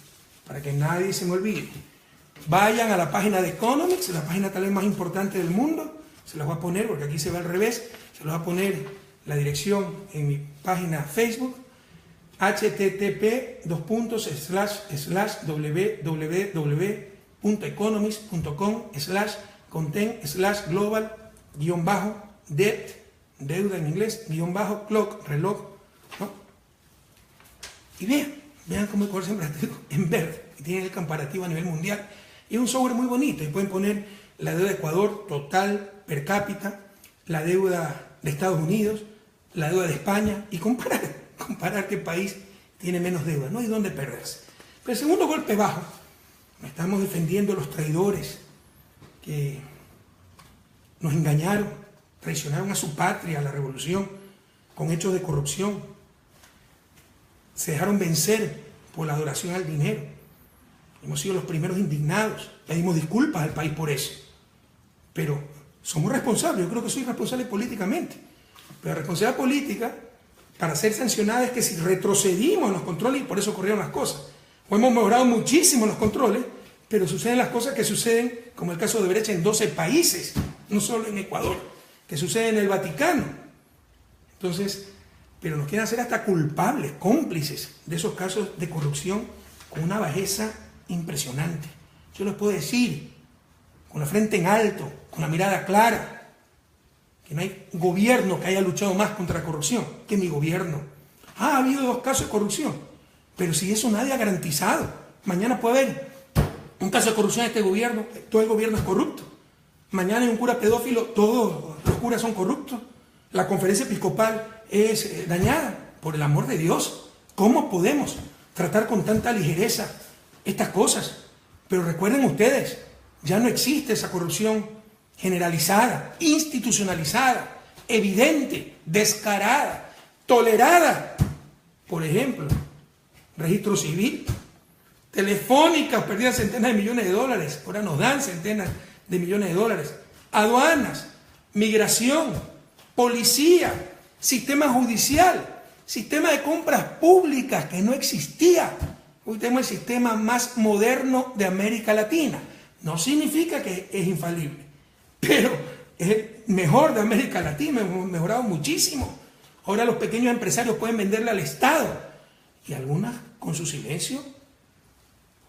para que nadie se me olvide, vayan a la página de Economics, la página tal vez más importante del mundo, se las voy a poner porque aquí se ve al revés, se los voy a poner la dirección en mi página Facebook, http://www.economist.com/content/global-debt, deuda en inglés, _clock, reloj, ¿no? Y vean cómo el color siempre está en verde, y tienen el comparativo a nivel mundial. Y es un software muy bonito, y pueden poner la deuda de Ecuador total, per cápita, la deuda de Estados Unidos, la deuda de España, y comparar qué país tiene menos deuda. No hay dónde perderse. Pero el segundo golpe bajo, estamos defendiendo a los traidores que nos engañaron, traicionaron a su patria, a la revolución, con hechos de corrupción. Se dejaron vencer por la adoración al dinero. Hemos sido los primeros indignados. Pedimos disculpas al país por eso. Pero somos responsables. Yo creo que soy responsable políticamente. Pero la responsabilidad política, para ser sancionada, es que si retrocedimos en los controles, y por eso ocurrieron las cosas. O hemos mejorado muchísimo los controles, pero suceden las cosas que suceden, como el caso de Brecha, en 12 países, no solo en Ecuador, que sucede en el Vaticano. Entonces, pero nos quieren hacer hasta culpables, cómplices de esos casos de corrupción con una bajeza impresionante. Yo les puedo decir, con la frente en alto, con la mirada clara, que no hay gobierno que haya luchado más contra la corrupción que mi gobierno. Ha habido 2 casos de corrupción, pero si eso nadie ha garantizado. Mañana puede haber un caso de corrupción en este gobierno, todo el gobierno es corrupto. Mañana hay un cura pedófilo, todos los curas son corruptos. La conferencia episcopal es dañada. Por el amor de Dios, ¿cómo podemos tratar con tanta ligereza estas cosas? Pero recuerden ustedes, ya no existe esa corrupción generalizada, institucionalizada, evidente, descarada, tolerada. Por ejemplo, registro civil, Telefónica, perdían centenas de millones de dólares, ahora nos dan centenas de millones de dólares. Aduanas, migración, policía, sistema judicial, sistema de compras públicas que no existía. Hoy tenemos el sistema más moderno de América Latina. No significa que es infalible, pero es el mejor de América Latina. Hemos mejorado muchísimo. Ahora los pequeños empresarios pueden venderle al Estado, y algunas, con su silencio,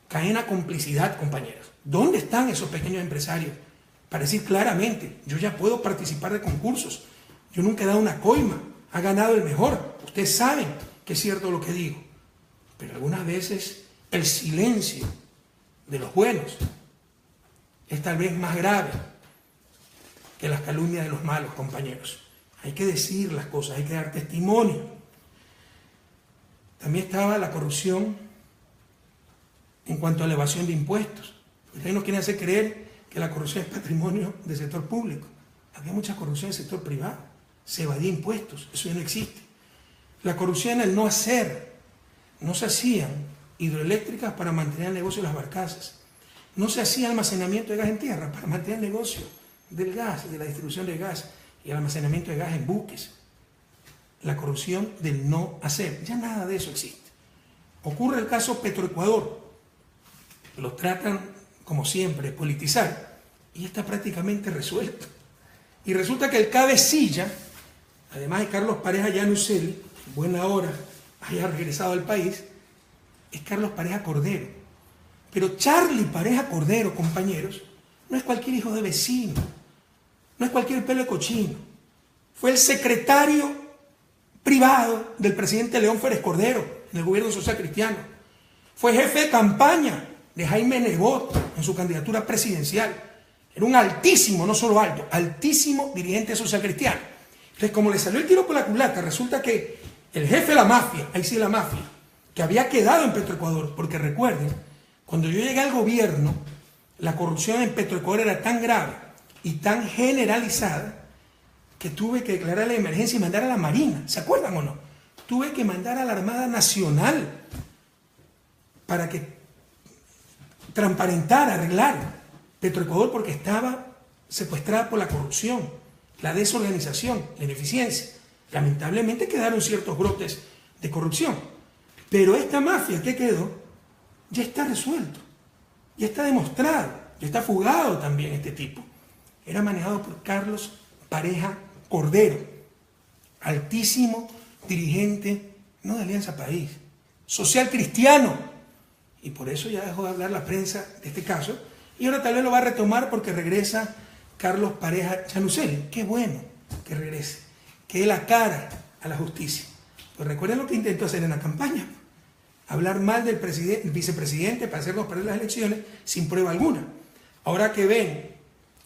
caen a complicidad, compañeros. ¿Dónde están esos pequeños empresarios para decir claramente, yo ya puedo participar de concursos, yo nunca he dado una coima, ha ganado el mejor? Ustedes saben que es cierto lo que digo, pero algunas veces el silencio de los buenos es tal vez más grave que las calumnias de los malos, compañeros. Hay que decir las cosas, hay que dar testimonio. También estaba la corrupción en cuanto a la evasión de impuestos. Ustedes nos quieren hacer creer que la corrupción es patrimonio del sector público. Había mucha corrupción en el sector privado. Se evadía impuestos, eso ya no existe. La corrupción en el no hacer. No se hacían hidroeléctricas para mantener el negocio de las barcazas. No se hacía almacenamiento de gas en tierra para mantener el negocio del gas, de la distribución de gas y el almacenamiento de gas en buques. La corrupción del no hacer. Ya nada de eso existe. Ocurre el caso Petroecuador. Lo tratan, como siempre, de politizar, y está prácticamente resuelto. Y resulta que el cabecilla, además de Carlos Pareja Llanuselli, en buena hora haya regresado al país, es Carlos Pareja Cordero. Pero Charlie Pareja Cordero, compañeros, no es cualquier hijo de vecino, no es cualquier pelo de cochino. Fue el secretario privado del presidente León Férez Cordero en el gobierno social cristiano. Fue jefe de campaña de Jaime Nebot en su candidatura presidencial. Era un altísimo, no solo alto, altísimo dirigente social cristiano. Entonces, como le salió el tiro por la culata, resulta que el jefe de la mafia, ahí sí la mafia, que había quedado en Petroecuador, porque recuerden, cuando yo llegué al gobierno, la corrupción en Petroecuador era tan grave y tan generalizada que tuve que declarar la emergencia y mandar a la Marina. ¿Se acuerdan o no? Tuve que mandar a la Armada Nacional para que transparentar, arreglar Petroecuador, porque estaba secuestrada por la corrupción, la desorganización, la ineficiencia. Lamentablemente quedaron ciertos brotes de corrupción, pero esta mafia que quedó ya está resuelto, ya está demostrado, ya está fugado también este tipo. era manejado por Carlos Pareja Cordero, altísimo dirigente, no de Alianza País, social cristiano. Y por eso ya dejó de hablar la prensa de este caso. Y ahora tal vez lo va a retomar porque regresa Carlos Pareja Yanuseli. Qué bueno que regrese, que dé la cara a la justicia. Pues recuerden lo que intentó hacer en la campaña. Hablar mal del vicepresidente para hacernos perder las elecciones sin prueba alguna. Ahora que ven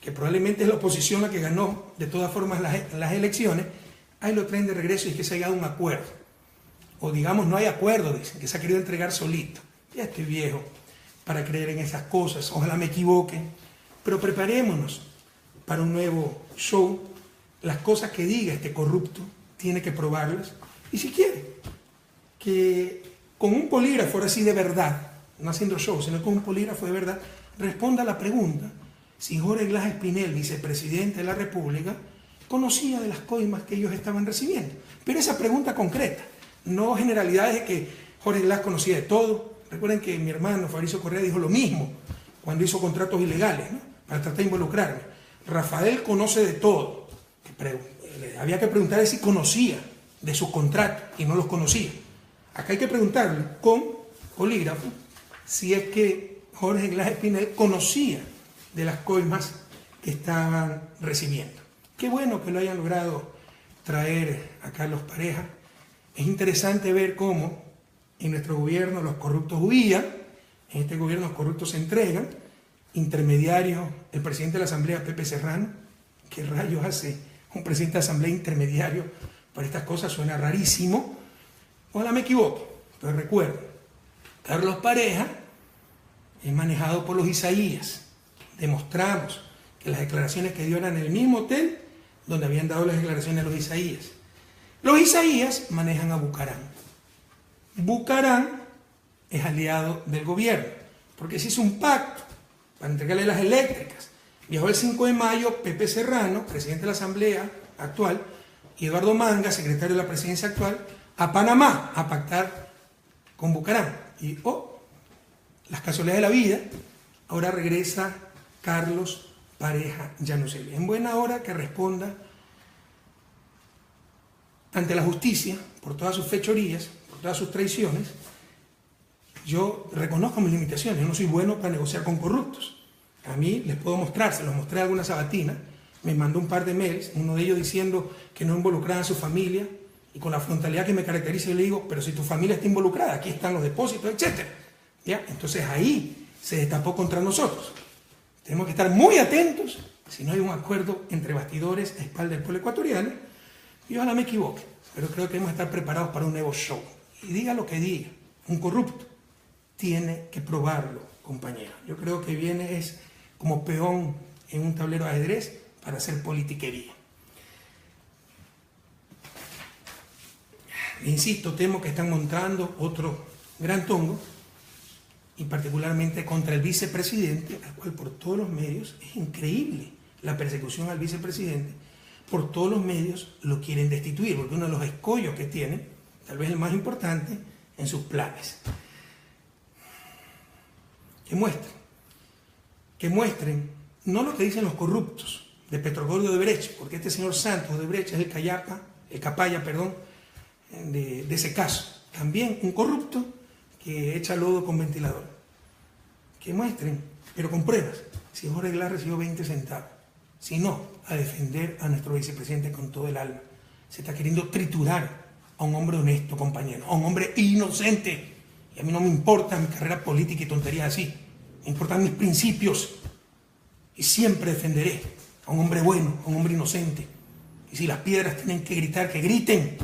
que probablemente es la oposición la que ganó de todas formas las elecciones, ahí lo traen de regreso y que se haya dado un acuerdo. O digamos, no hay acuerdo, dicen, que se ha querido entregar solito. Ya estoy viejo para creer en esas cosas, ojalá me equivoque, pero preparémonos para un nuevo show. Las cosas que diga este corrupto tiene que probarlas, y si quiere que con un polígrafo, ahora sí de verdad, no haciendo show, sino con un polígrafo de verdad, responda a la pregunta si Jorge Glass Espinel, vicepresidente de la República, conocía de las coimas que ellos estaban recibiendo. Pero esa pregunta concreta, no generalidades de que Jorge Glass conocía de todo. Recuerden que mi hermano Fabricio Correa dijo lo mismo cuando hizo contratos ilegales, ¿no?, para tratar de involucrarme. Rafael conoce de todo. Había que preguntarle si conocía de sus contratos y no los conocía. Acá hay que preguntarle con polígrafo si es que Jorge Glass Espinel conocía de las coimas que estaban recibiendo. Qué bueno que lo hayan logrado traer a Carlos Pareja. Es interesante ver cómo en nuestro gobierno los corruptos huían, en este gobierno los corruptos se entregan. Intermediario, el presidente de la Asamblea, Pepe Serrano. ¿Qué rayos hace un presidente de la Asamblea intermediario para estas cosas? Suena rarísimo. Ojalá me equivoque, pero recuerden, Carlos Pareja es manejado por los Isaías. Demostramos que las declaraciones que dio eran en el mismo hotel donde habían dado las declaraciones los Isaías. Los Isaías manejan a Bucarán. Bucarán es aliado del gobierno, porque se hizo un pacto para entregarle las eléctricas. Viajó el 5 de mayo Pepe Serrano, presidente de la Asamblea actual, y Eduardo Manga, secretario de la presidencia actual, a Panamá a pactar con Bucarán. Y, las casualidades de la vida, ahora regresa Carlos Pareja Yanuseli. En buena hora que responda ante la justicia por todas sus fechorías, por todas sus traiciones. Yo reconozco mis limitaciones, yo no soy bueno para negociar con corruptos. A mí les puedo mostrar, se los mostré alguna sabatina, me mandó un par de mails, uno de ellos diciendo que no involucraba a su familia, y con la frontalidad que me caracteriza yo le digo, pero si tu familia está involucrada, aquí están los depósitos, etc. ¿Ya? Entonces ahí se destapó contra nosotros. Tenemos que estar muy atentos si no hay un acuerdo entre bastidores a espaldas del pueblo ecuatoriano, y ojalá me equivoque, pero creo que debemos estar preparados para un nuevo show. Y diga lo que diga, un corrupto tiene que probarlo, compañero. Yo creo que viene es como peón en un tablero de ajedrez para hacer politiquería. Insisto, temo que están montando otro gran tongo, y particularmente contra el vicepresidente, al cual por todos los medios, es increíble la persecución al vicepresidente, por todos los medios lo quieren destituir, porque uno de los escollos que tiene, tal vez el más importante, en sus planes. Que muestren no lo que dicen los corruptos de Petrogol de Odebrecht, porque este señor Santos Odebrecht es el capaya de ese caso. También un corrupto que echa lodo con ventilador. Que muestren, pero con pruebas, si Jorge Glass recibió 20 centavos. Si no, a defender a nuestro vicepresidente con todo el alma. Se está queriendo triturar a un hombre honesto, compañero, a un hombre inocente. Y a mí no me importa mi carrera política y tonterías así. Me importan mis principios. Y siempre defenderé a un hombre bueno, a un hombre inocente. Y si las piedras tienen que gritar, que griten.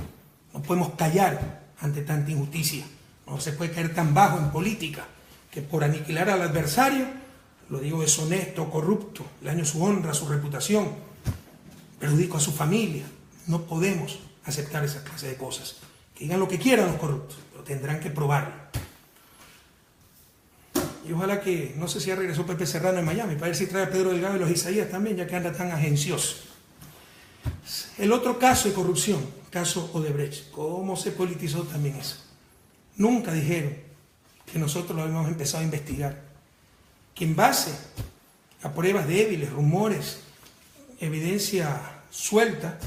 No podemos callar ante tanta injusticia. No se puede caer tan bajo en política que por aniquilar al adversario, lo digo deshonesto, corrupto, le daño su honra, su reputación, perjudico a su familia. No podemos aceptar esa clase de cosas. Que digan lo que quieran los corruptos, pero tendrán que probarlo. Y ojalá que, no sé si ya regresó Pepe Serrano en Miami, para ver si trae a Pedro Delgado y los Isaías también, ya que anda tan agencioso. El otro caso de corrupción, caso Odebrecht, ¿cómo se politizó también eso? Nunca dijeron que nosotros lo habíamos empezado a investigar, que en base a pruebas débiles, rumores, evidencia suelta,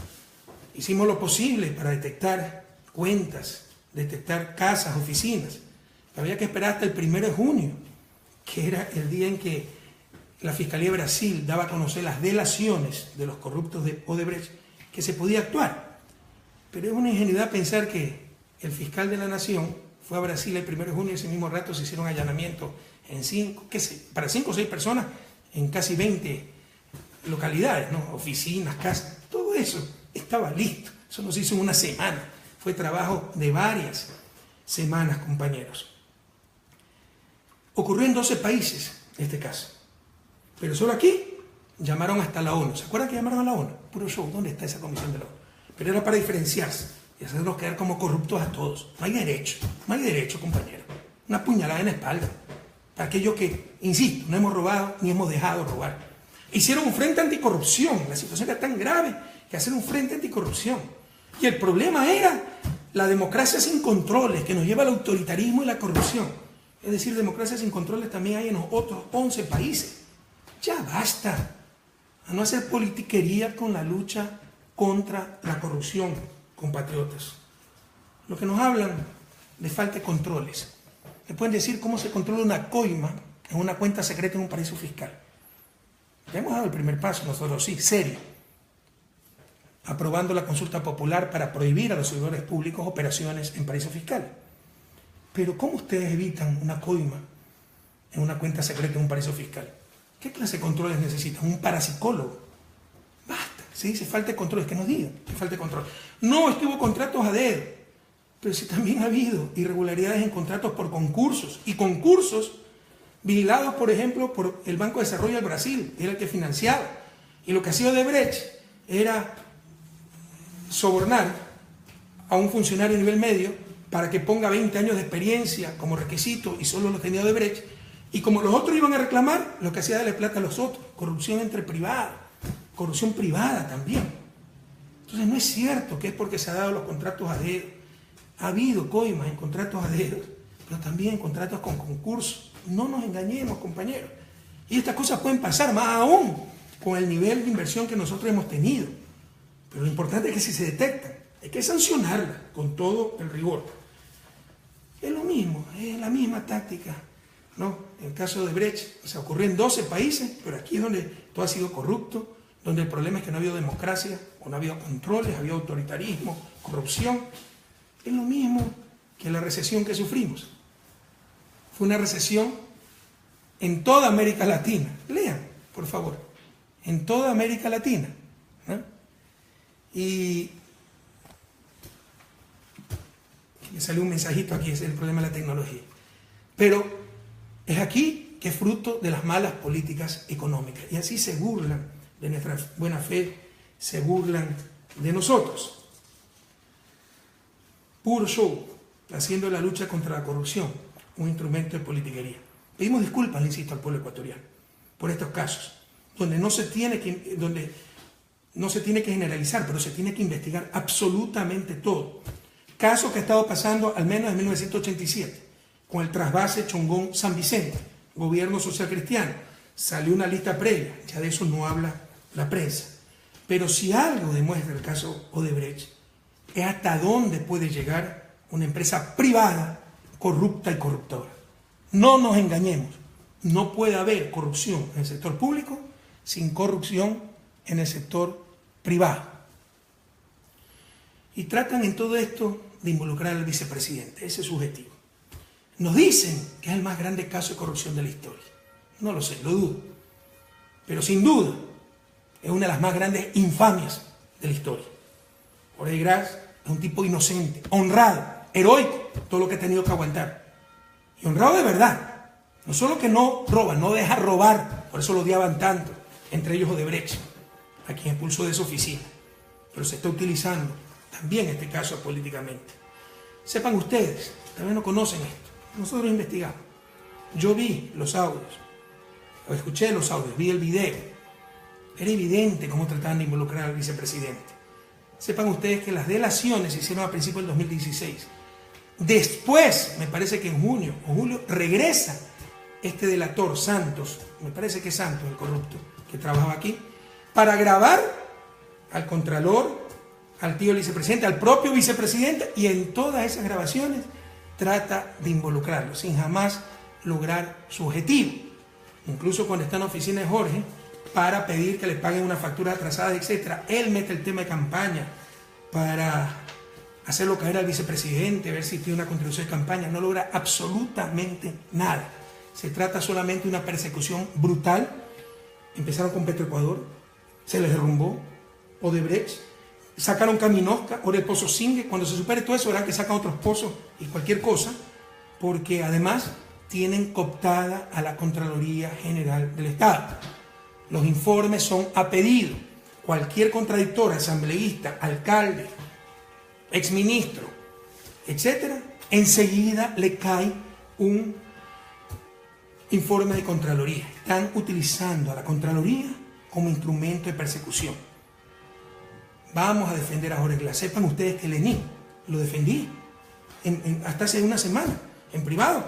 hicimos lo posible para detectar cuentas, detectar casas, oficinas. Había que esperar hasta el 1 de junio, que era el día en que la Fiscalía de Brasil daba a conocer las delaciones de los corruptos de Odebrecht, que se podía actuar. Pero es una ingenuidad pensar que el fiscal de la Nación fue a Brasil el 1 de junio y ese mismo rato se hicieron allanamientos para 5 o 6 personas en casi 20 localidades, ¿no? Oficinas, casas, todo eso estaba listo. Eso no se hizo en una semana, fue trabajo de varias semanas, compañeros. Ocurrió en 12 países este caso, pero solo aquí llamaron hasta la ONU. ¿Se acuerdan que llamaron a la ONU? Puro show, ¿dónde está esa comisión de la ONU? Pero era para diferenciarse y hacernos quedar como corruptos a todos. No hay derecho, compañero. Una puñalada en la espalda. Para aquellos que, insisto, no hemos robado ni hemos dejado robar. Hicieron un frente anticorrupción. La situación era tan grave que hacer un frente anticorrupción. Y el problema era la democracia sin controles, que nos lleva al autoritarismo y la corrupción. Es decir, democracia sin controles también hay en los otros 11 países. Ya basta. A no hacer politiquería con la lucha contra la corrupción, compatriotas. Lo que nos hablan de falta de controles. ¿Me pueden decir cómo se controla una coima en una cuenta secreta en un paraíso fiscal? Ya hemos dado el primer paso nosotros, sí, serio. Aprobando la consulta popular para prohibir a los servidores públicos operaciones en paraísos fiscales. Pero ¿cómo ustedes evitan una coima en una cuenta secreta en un paraíso fiscal? ¿Qué clase de controles necesitan? ¿Un parapsicólogo? Basta, se dice falta de controles, que nos digan que falta de control. No, es que hubo contratos a dedo, pero si también ha habido irregularidades en contratos por concursos, y concursos vigilados, por ejemplo, por el Banco de Desarrollo del Brasil, que era el que financiaba. Y lo que hacía Odebrecht era sobornar a un funcionario a nivel medio para que ponga 20 años de experiencia como requisito y solo lo tenía Odebrecht. Y como los otros iban a reclamar, lo que hacía era darle plata a los otros. Corrupción entre privados, corrupción privada también. Entonces no es cierto que es porque se han dado los contratos a dedo. Ha habido coimas en contratos a dedo, pero también en contratos con concursos. No nos engañemos, compañeros. Y estas cosas pueden pasar, más aún con el nivel de inversión que nosotros hemos tenido. Pero lo importante es que si se detectan, hay que sancionarlas con todo el rigor. Es lo mismo, es la misma táctica, ¿no? En el caso de Brecht, o sea, ocurrió en 12 países, pero aquí es donde todo ha sido corrupto, donde el problema es que no ha habido democracia, o no ha habido controles, ha habido autoritarismo, corrupción. Es lo mismo que la recesión que sufrimos. Fue una recesión en toda América Latina. Lean, por favor. En toda América Latina, ¿no? Y me salió un mensajito aquí, es el problema de la tecnología. Pero es aquí que es fruto de las malas políticas económicas. Y así se burlan de nuestra buena fe, se burlan de nosotros. Puro show, haciendo la lucha contra la corrupción un instrumento de politiquería. Pedimos disculpas, le insisto, al pueblo ecuatoriano por estos casos, donde no se tiene que generalizar, pero se tiene que investigar absolutamente todo. Caso que ha estado pasando al menos en 1987, con el trasvase Chongón-San Vicente, gobierno social cristiano. Salió una lista previa, ya de eso no habla la prensa. Pero si algo demuestra el caso Odebrecht, es hasta dónde puede llegar una empresa privada corrupta y corruptora. No nos engañemos, no puede haber corrupción en el sector público sin corrupción en el sector privado. Y tratan en todo esto de involucrar al vicepresidente, ese es su objetivo. Nos dicen que es el más grande caso de corrupción de la historia. No lo sé, lo dudo. Pero sin duda es una de las más grandes infamias de la historia. Odebrecht es un tipo inocente, honrado, heroico, todo lo que ha tenido que aguantar. Y honrado de verdad. No solo que no roba, no deja robar, por eso lo odiaban tanto, entre ellos Odebrecht, a quien expulsó de su oficina. Pero se está utilizando también este caso políticamente. Sepan ustedes, también no conocen esto. Nosotros investigamos. Yo vi los audios, o escuché los audios, vi el video. Era evidente cómo trataban de involucrar al vicepresidente. Sepan ustedes que las delaciones se hicieron a principios del 2016. Después, me parece que en junio o julio, regresa este delator, Santos, me parece que es Santos, el corrupto, que trabajaba aquí, para grabar al contralor, al tío vicepresidente, al propio vicepresidente, y en todas esas grabaciones trata de involucrarlo sin jamás lograr su objetivo. Incluso cuando está en la oficina de Jorge para pedir que le paguen una factura atrasada, etc., él mete el tema de campaña para hacerlo caer al vicepresidente, ver si tiene una contribución de campaña. No logra absolutamente nada. Se trata solamente de una persecución brutal. Empezaron con Petroecuador, se les derrumbó Odebrecht, sacaron Caminosca, ahora el Pozo Singue. Cuando se supere todo eso, verán que sacan otros pozos y cualquier cosa, porque además tienen cooptada a la Contraloría General del Estado. Los informes son a pedido. Cualquier contradictor, asambleísta, alcalde, exministro, etcétera, enseguida le cae un informe de Contraloría. Están utilizando a la Contraloría como instrumento de persecución. Vamos a defender a Jorge Glass. Sepan ustedes que Lenín lo defendí hasta hace una semana, en privado.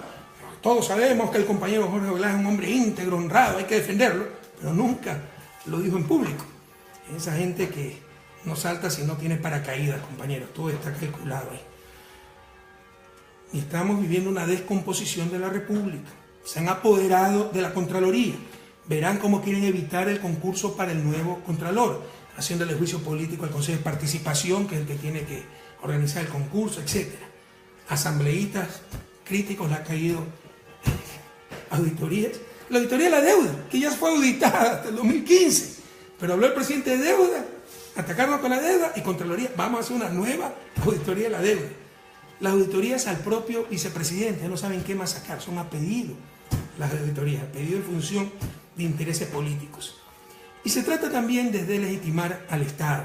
Todos sabemos que el compañero Jorge Glass es un hombre íntegro, honrado, hay que defenderlo, pero nunca lo dijo en público. Esa gente que no salta si no tiene paracaídas, compañeros, todo está calculado ahí. Y estamos viviendo una descomposición de la República. Se han apoderado de la Contraloría. Verán cómo quieren evitar el concurso para el nuevo Contralor, haciéndole juicio político al Consejo de Participación, que es el que tiene que organizar el concurso, etc. Asambleístas críticos le ha caído auditorías. La auditoría de la deuda, que ya fue auditada hasta el 2015, pero habló el presidente de deuda, atacarnos con la deuda y Contraloría. Vamos a hacer una nueva auditoría de la deuda. Las auditorías al propio vicepresidente, no saben qué más sacar, son a pedido las auditorías, a pedido en función de intereses políticos. Y se trata también de deslegitimar al Estado,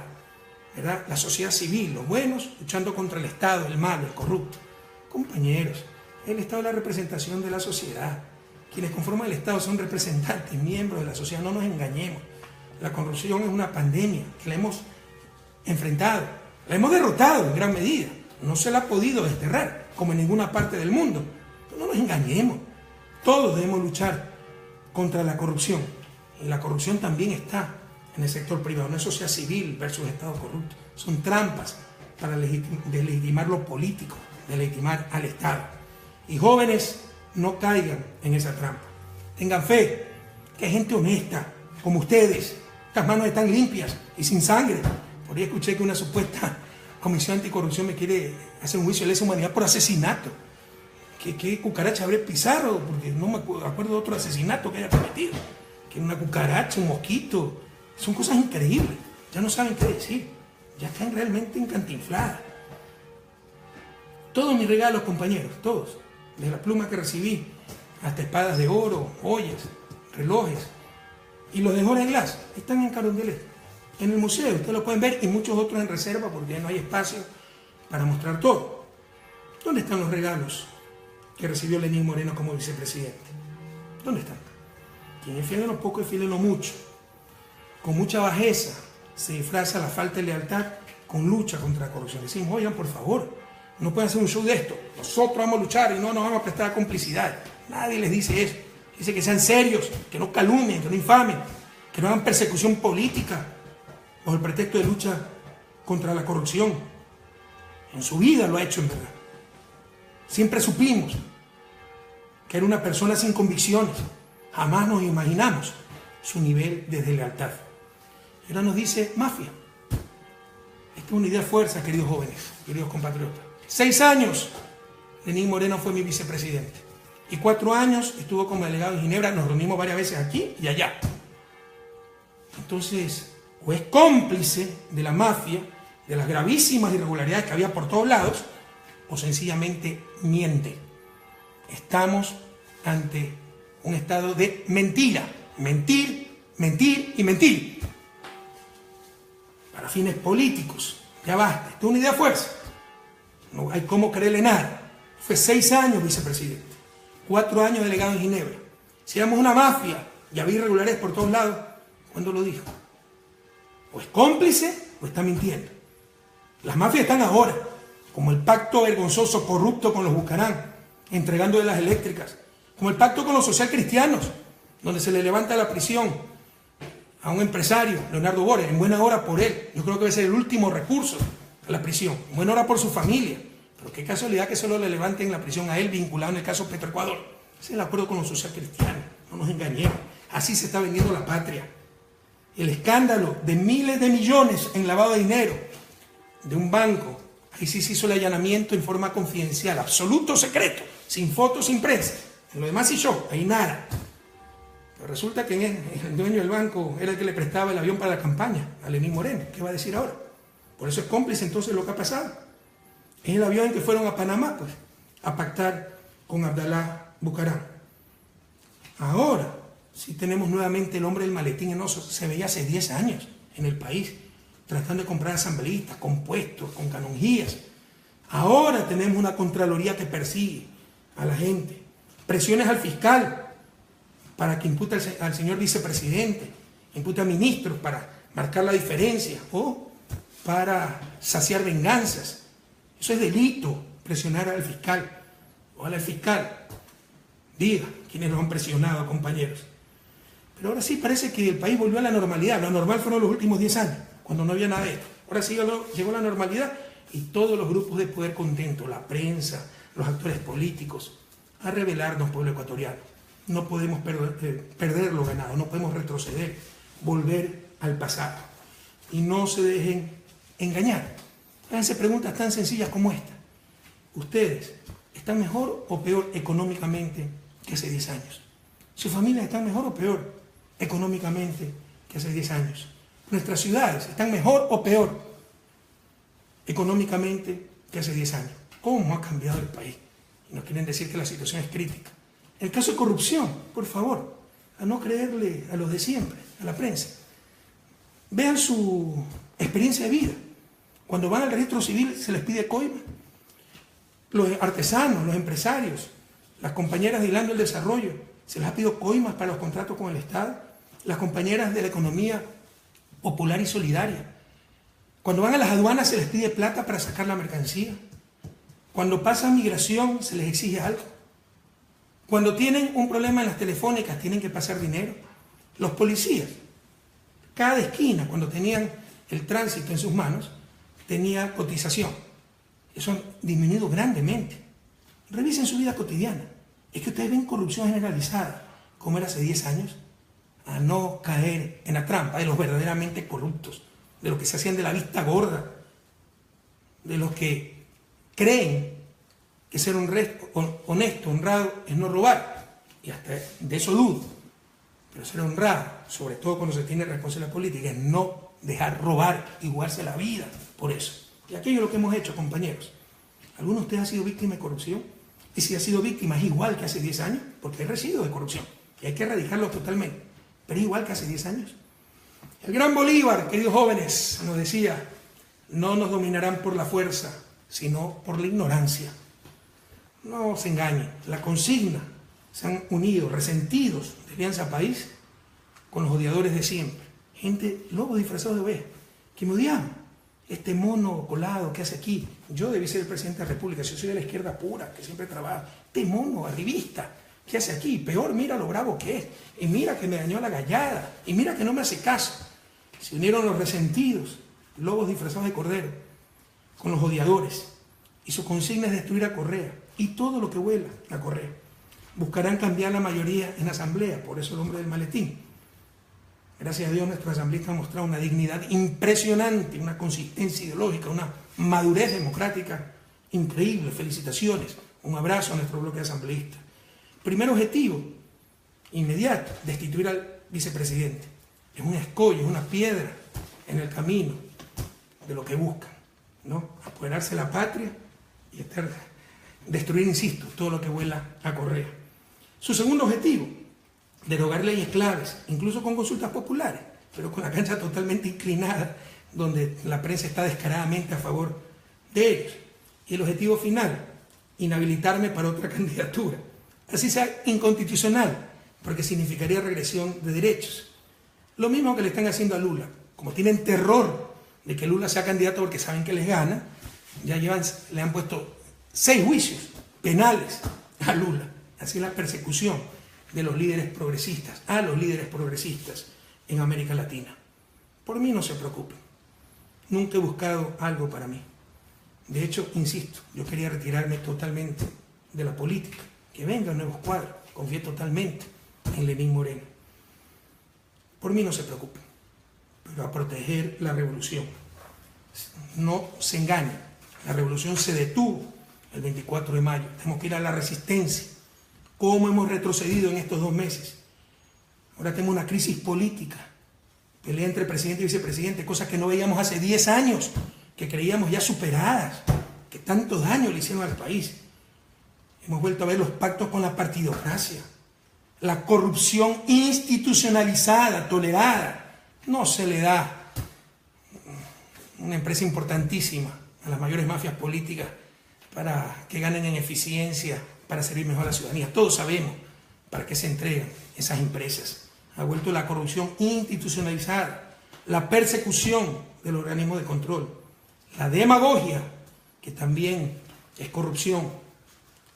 ¿verdad? La sociedad civil, los buenos luchando contra el Estado, el malo, el corrupto. Compañeros, el Estado es la representación de la sociedad. Quienes conforman el Estado son representantes, miembros de la sociedad, no nos engañemos. La corrupción es una pandemia que la hemos enfrentado, la hemos derrotado en gran medida. No se la ha podido desterrar, como en ninguna parte del mundo. Pero no nos engañemos. Todos debemos luchar contra la corrupción. Y la corrupción también está en el sector privado. No es sociedad civil versus Estado corrupto. Son trampas para deslegitimar lo político, deslegitimar al Estado. Y jóvenes, no caigan en esa trampa. Tengan fe, que hay gente honesta, como ustedes. Las manos están limpias y sin sangre. Por ahí escuché que una supuesta Comisión Anticorrupción me quiere hacer un juicio de lesa humanidad por asesinato. ¿Qué cucaracha habré Pizarro? Porque no me acuerdo de otro asesinato que haya cometido. Que una cucaracha, un mosquito. Son cosas increíbles. Ya no saben qué decir. Ya están realmente encantinfladas. Todos mis regalos, compañeros, todos. De la pluma que recibí, hasta espadas de oro, joyas, relojes. Y los de Jorge Glass están en Carondelet, en el museo. Ustedes lo pueden ver y muchos otros en reserva porque ya no hay espacio para mostrar todo. ¿Dónde están los regalos que recibió Lenín Moreno como vicepresidente? ¿Dónde están? Quien es fiel en lo poco es fiel en lo mucho. Con mucha bajeza se disfraza la falta de lealtad con lucha contra la corrupción. Decimos, oigan, por favor, no pueden hacer un show de esto. Nosotros vamos a luchar y no nos vamos a prestar complicidad. Nadie les dice eso. Dice que sean serios, que no calumnien, que no infamen, que no hagan persecución política bajo el pretexto de lucha contra la corrupción. En su vida lo ha hecho, en verdad. Siempre supimos que era una persona sin convicciones. Jamás nos imaginamos su nivel de deslealtad. Y ahora nos dice mafia. Esta es una idea fuerza, queridos jóvenes, queridos compatriotas. 6 años Lenín Moreno fue mi vicepresidente. Y 4 años estuvo como delegado en Ginebra. Nos reunimos varias veces aquí y allá. Entonces, o es cómplice de la mafia, de las gravísimas irregularidades que había por todos lados, o sencillamente miente. Estamos ante un estado de mentira. Mentir, mentir y mentir. Para fines políticos. Ya basta. Esto es una idea fuerza. No hay cómo creerle nada. Fue 6 años vicepresidente. 4 años delegado en Ginebra. Si éramos una mafia y había irregularidades por todos lados, ¿cuándo lo dijo? O es cómplice o está mintiendo. Las mafias están ahora, como el pacto vergonzoso, corrupto con los Bucarán, entregándole las eléctricas, como el pacto con los socialcristianos, donde se le levanta la prisión a un empresario, Leonardo Borer, en buena hora por él. Yo creo que va a ser el último recurso a la prisión. En buena hora por su familia. Pero qué casualidad que solo le levanten la prisión a él, vinculado en el caso Petroecuador. Ese es el acuerdo con los socialcristianos. No nos engañemos. Así se está vendiendo la patria. El escándalo de miles de millones en lavado de dinero de un banco. Ahí sí se hizo el allanamiento en forma confidencial, absoluto secreto, sin fotos, sin prensa. En lo demás sí show, ahí nada. Pero resulta que el dueño del banco era el que le prestaba el avión para la campaña, a Lenín Moreno. ¿Qué va a decir ahora? Por eso es cómplice entonces lo que ha pasado. Es el avión en que fueron a Panamá, pues, a pactar con Abdalá Bucaram. Ahora sí tenemos nuevamente el hombre del maletín enoso. Se veía hace 10 años en el país, tratando de comprar asambleístas, con puestos, con canonjías. Ahora tenemos una Contraloría que persigue a la gente. Presiones al fiscal para que impute al señor vicepresidente, impute a ministros para marcar la diferencia o para saciar venganzas. Eso es delito, presionar al fiscal. Ojalá el fiscal diga quiénes lo han presionado, compañeros. Pero ahora sí parece que el país volvió a la normalidad. Lo normal fueron los últimos 10 años, cuando no había nada de esto. Ahora sí llegó la normalidad y todos los grupos de poder contentos, la prensa, los actores políticos, a revelarnos, pueblo ecuatoriano. No podemos perder lo ganado, no podemos retroceder, volver al pasado. Y no se dejen engañar. Háganse preguntas tan sencillas como esta. ¿Ustedes están mejor o peor económicamente que hace 10 años? ¿Sus familias están mejor o peor económicamente que hace 10 años? ¿Nuestras ciudades están mejor o peor económicamente que hace 10 años? ¿Cómo ha cambiado el país? Y nos quieren decir que la situación es crítica. El caso de corrupción, por favor, a no creerle a los de siempre, a la prensa. Vean su experiencia de vida. Cuando van al registro civil se les pide coima. Los artesanos, los empresarios, las compañeras de Hilando el Desarrollo, se les ha pedido coimas para los contratos con el Estado. Las compañeras de la economía popular y solidaria. Cuando van a las aduanas se les pide plata para sacar la mercancía. Cuando pasa migración se les exige algo. Cuando tienen un problema en las telefónicas tienen que pasar dinero. Los policías, cada esquina, cuando tenían el tránsito en sus manos, tenía cotización. Eso ha disminuido grandemente. Revisen su vida cotidiana. Es que ustedes ven corrupción generalizada, como era hace 10 años, a no caer en la trampa de los verdaderamente corruptos, de los que se hacían de la vista gorda, de los que creen que ser honesto, honrado, es no robar. Y hasta de eso dudo. Pero ser honrado, sobre todo cuando se tiene responsabilidad política, es no dejar robar y jugarse la vida por eso. Y aquello es lo que hemos hecho, compañeros. ¿Alguno de ustedes ha sido víctima de corrupción? Y si ha sido víctima es igual que hace 10 años, porque hay residuos de corrupción. Y hay que erradicarlo totalmente. Pero es igual que hace 10 años. El gran Bolívar, queridos jóvenes, nos decía, no nos dominarán por la fuerza, sino por la ignorancia. No se engañen, la consigna, se han unido resentidos de Alianza País con los odiadores de siempre. Gente, lobos disfrazados de ovejas, que me odiaban. Este mono colado que hace aquí, yo debí ser el presidente de la República, yo soy de la izquierda pura, que siempre trabaja. Este mono arribista, ¿qué hace aquí? Peor, mira lo bravo que es, y mira que me dañó la gallada, y mira que no me hace caso. Se unieron los resentidos, lobos disfrazados de cordero, con los odiadores, y su consigna es destruir a Correa, y todo lo que vuela a Correa. Buscarán cambiar la mayoría en la asamblea, por eso el hombre del maletín. Gracias a Dios nuestra asambleísta ha mostrado una dignidad impresionante, una consistencia ideológica, una madurez democrática increíble. Felicitaciones, un abrazo a nuestro bloque de asambleístas. Primer objetivo, inmediato, destituir al vicepresidente. Es un escollo, es una piedra en el camino de lo que buscan, ¿no? Apoderarse de la patria y destruir, insisto, todo lo que vuela a Correa. Su segundo objetivo, derogar leyes claves, incluso con consultas populares, pero con la cancha totalmente inclinada, donde la prensa está descaradamente a favor de ellos. Y el objetivo final, inhabilitarme para otra candidatura. Así sea inconstitucional, porque significaría regresión de derechos. Lo mismo que le están haciendo a Lula. Como tienen terror de que Lula sea candidato porque saben que les gana, ya le han puesto 6 juicios penales a Lula. Así es la persecución de los líderes progresistas, a los líderes progresistas en América Latina. Por mí no se preocupen. Nunca he buscado algo para mí. De hecho, insisto, yo quería retirarme totalmente de la política. Que vengan nuevos cuadros. Confié totalmente en Lenín Moreno. Por mí no se preocupen, pero a proteger la revolución. No se engañen, la revolución se detuvo el 24 de mayo. Tenemos que ir a la resistencia. ¿Cómo hemos retrocedido en estos 2 meses? Ahora tenemos una crisis política, pelea entre presidente y vicepresidente, cosas que no veíamos hace 10 años, que creíamos ya superadas, que tanto daño le hicieron al país. Hemos vuelto a ver los pactos con la partidocracia, la corrupción institucionalizada, tolerada. No se le da una empresa importantísima a las mayores mafias políticas para que ganen en eficiencia, para servir mejor a la ciudadanía. Todos sabemos para qué se entregan esas empresas. Ha vuelto la corrupción institucionalizada, la persecución del organismo de control, la demagogia, que también es corrupción,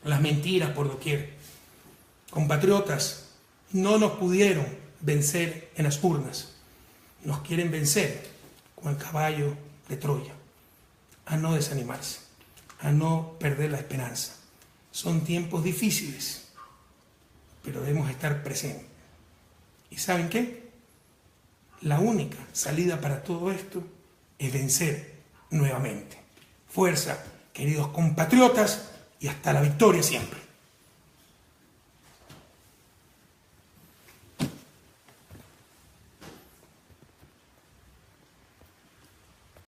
las mentiras por doquier. Compatriotas, no nos pudieron vencer en las urnas. Nos quieren vencer con el caballo de Troya. A no desanimarse, a no perder la esperanza. Son tiempos difíciles, pero debemos estar presentes. ¿Y saben qué? La única salida para todo esto es vencer nuevamente. Fuerza, queridos compatriotas, y hasta la victoria siempre.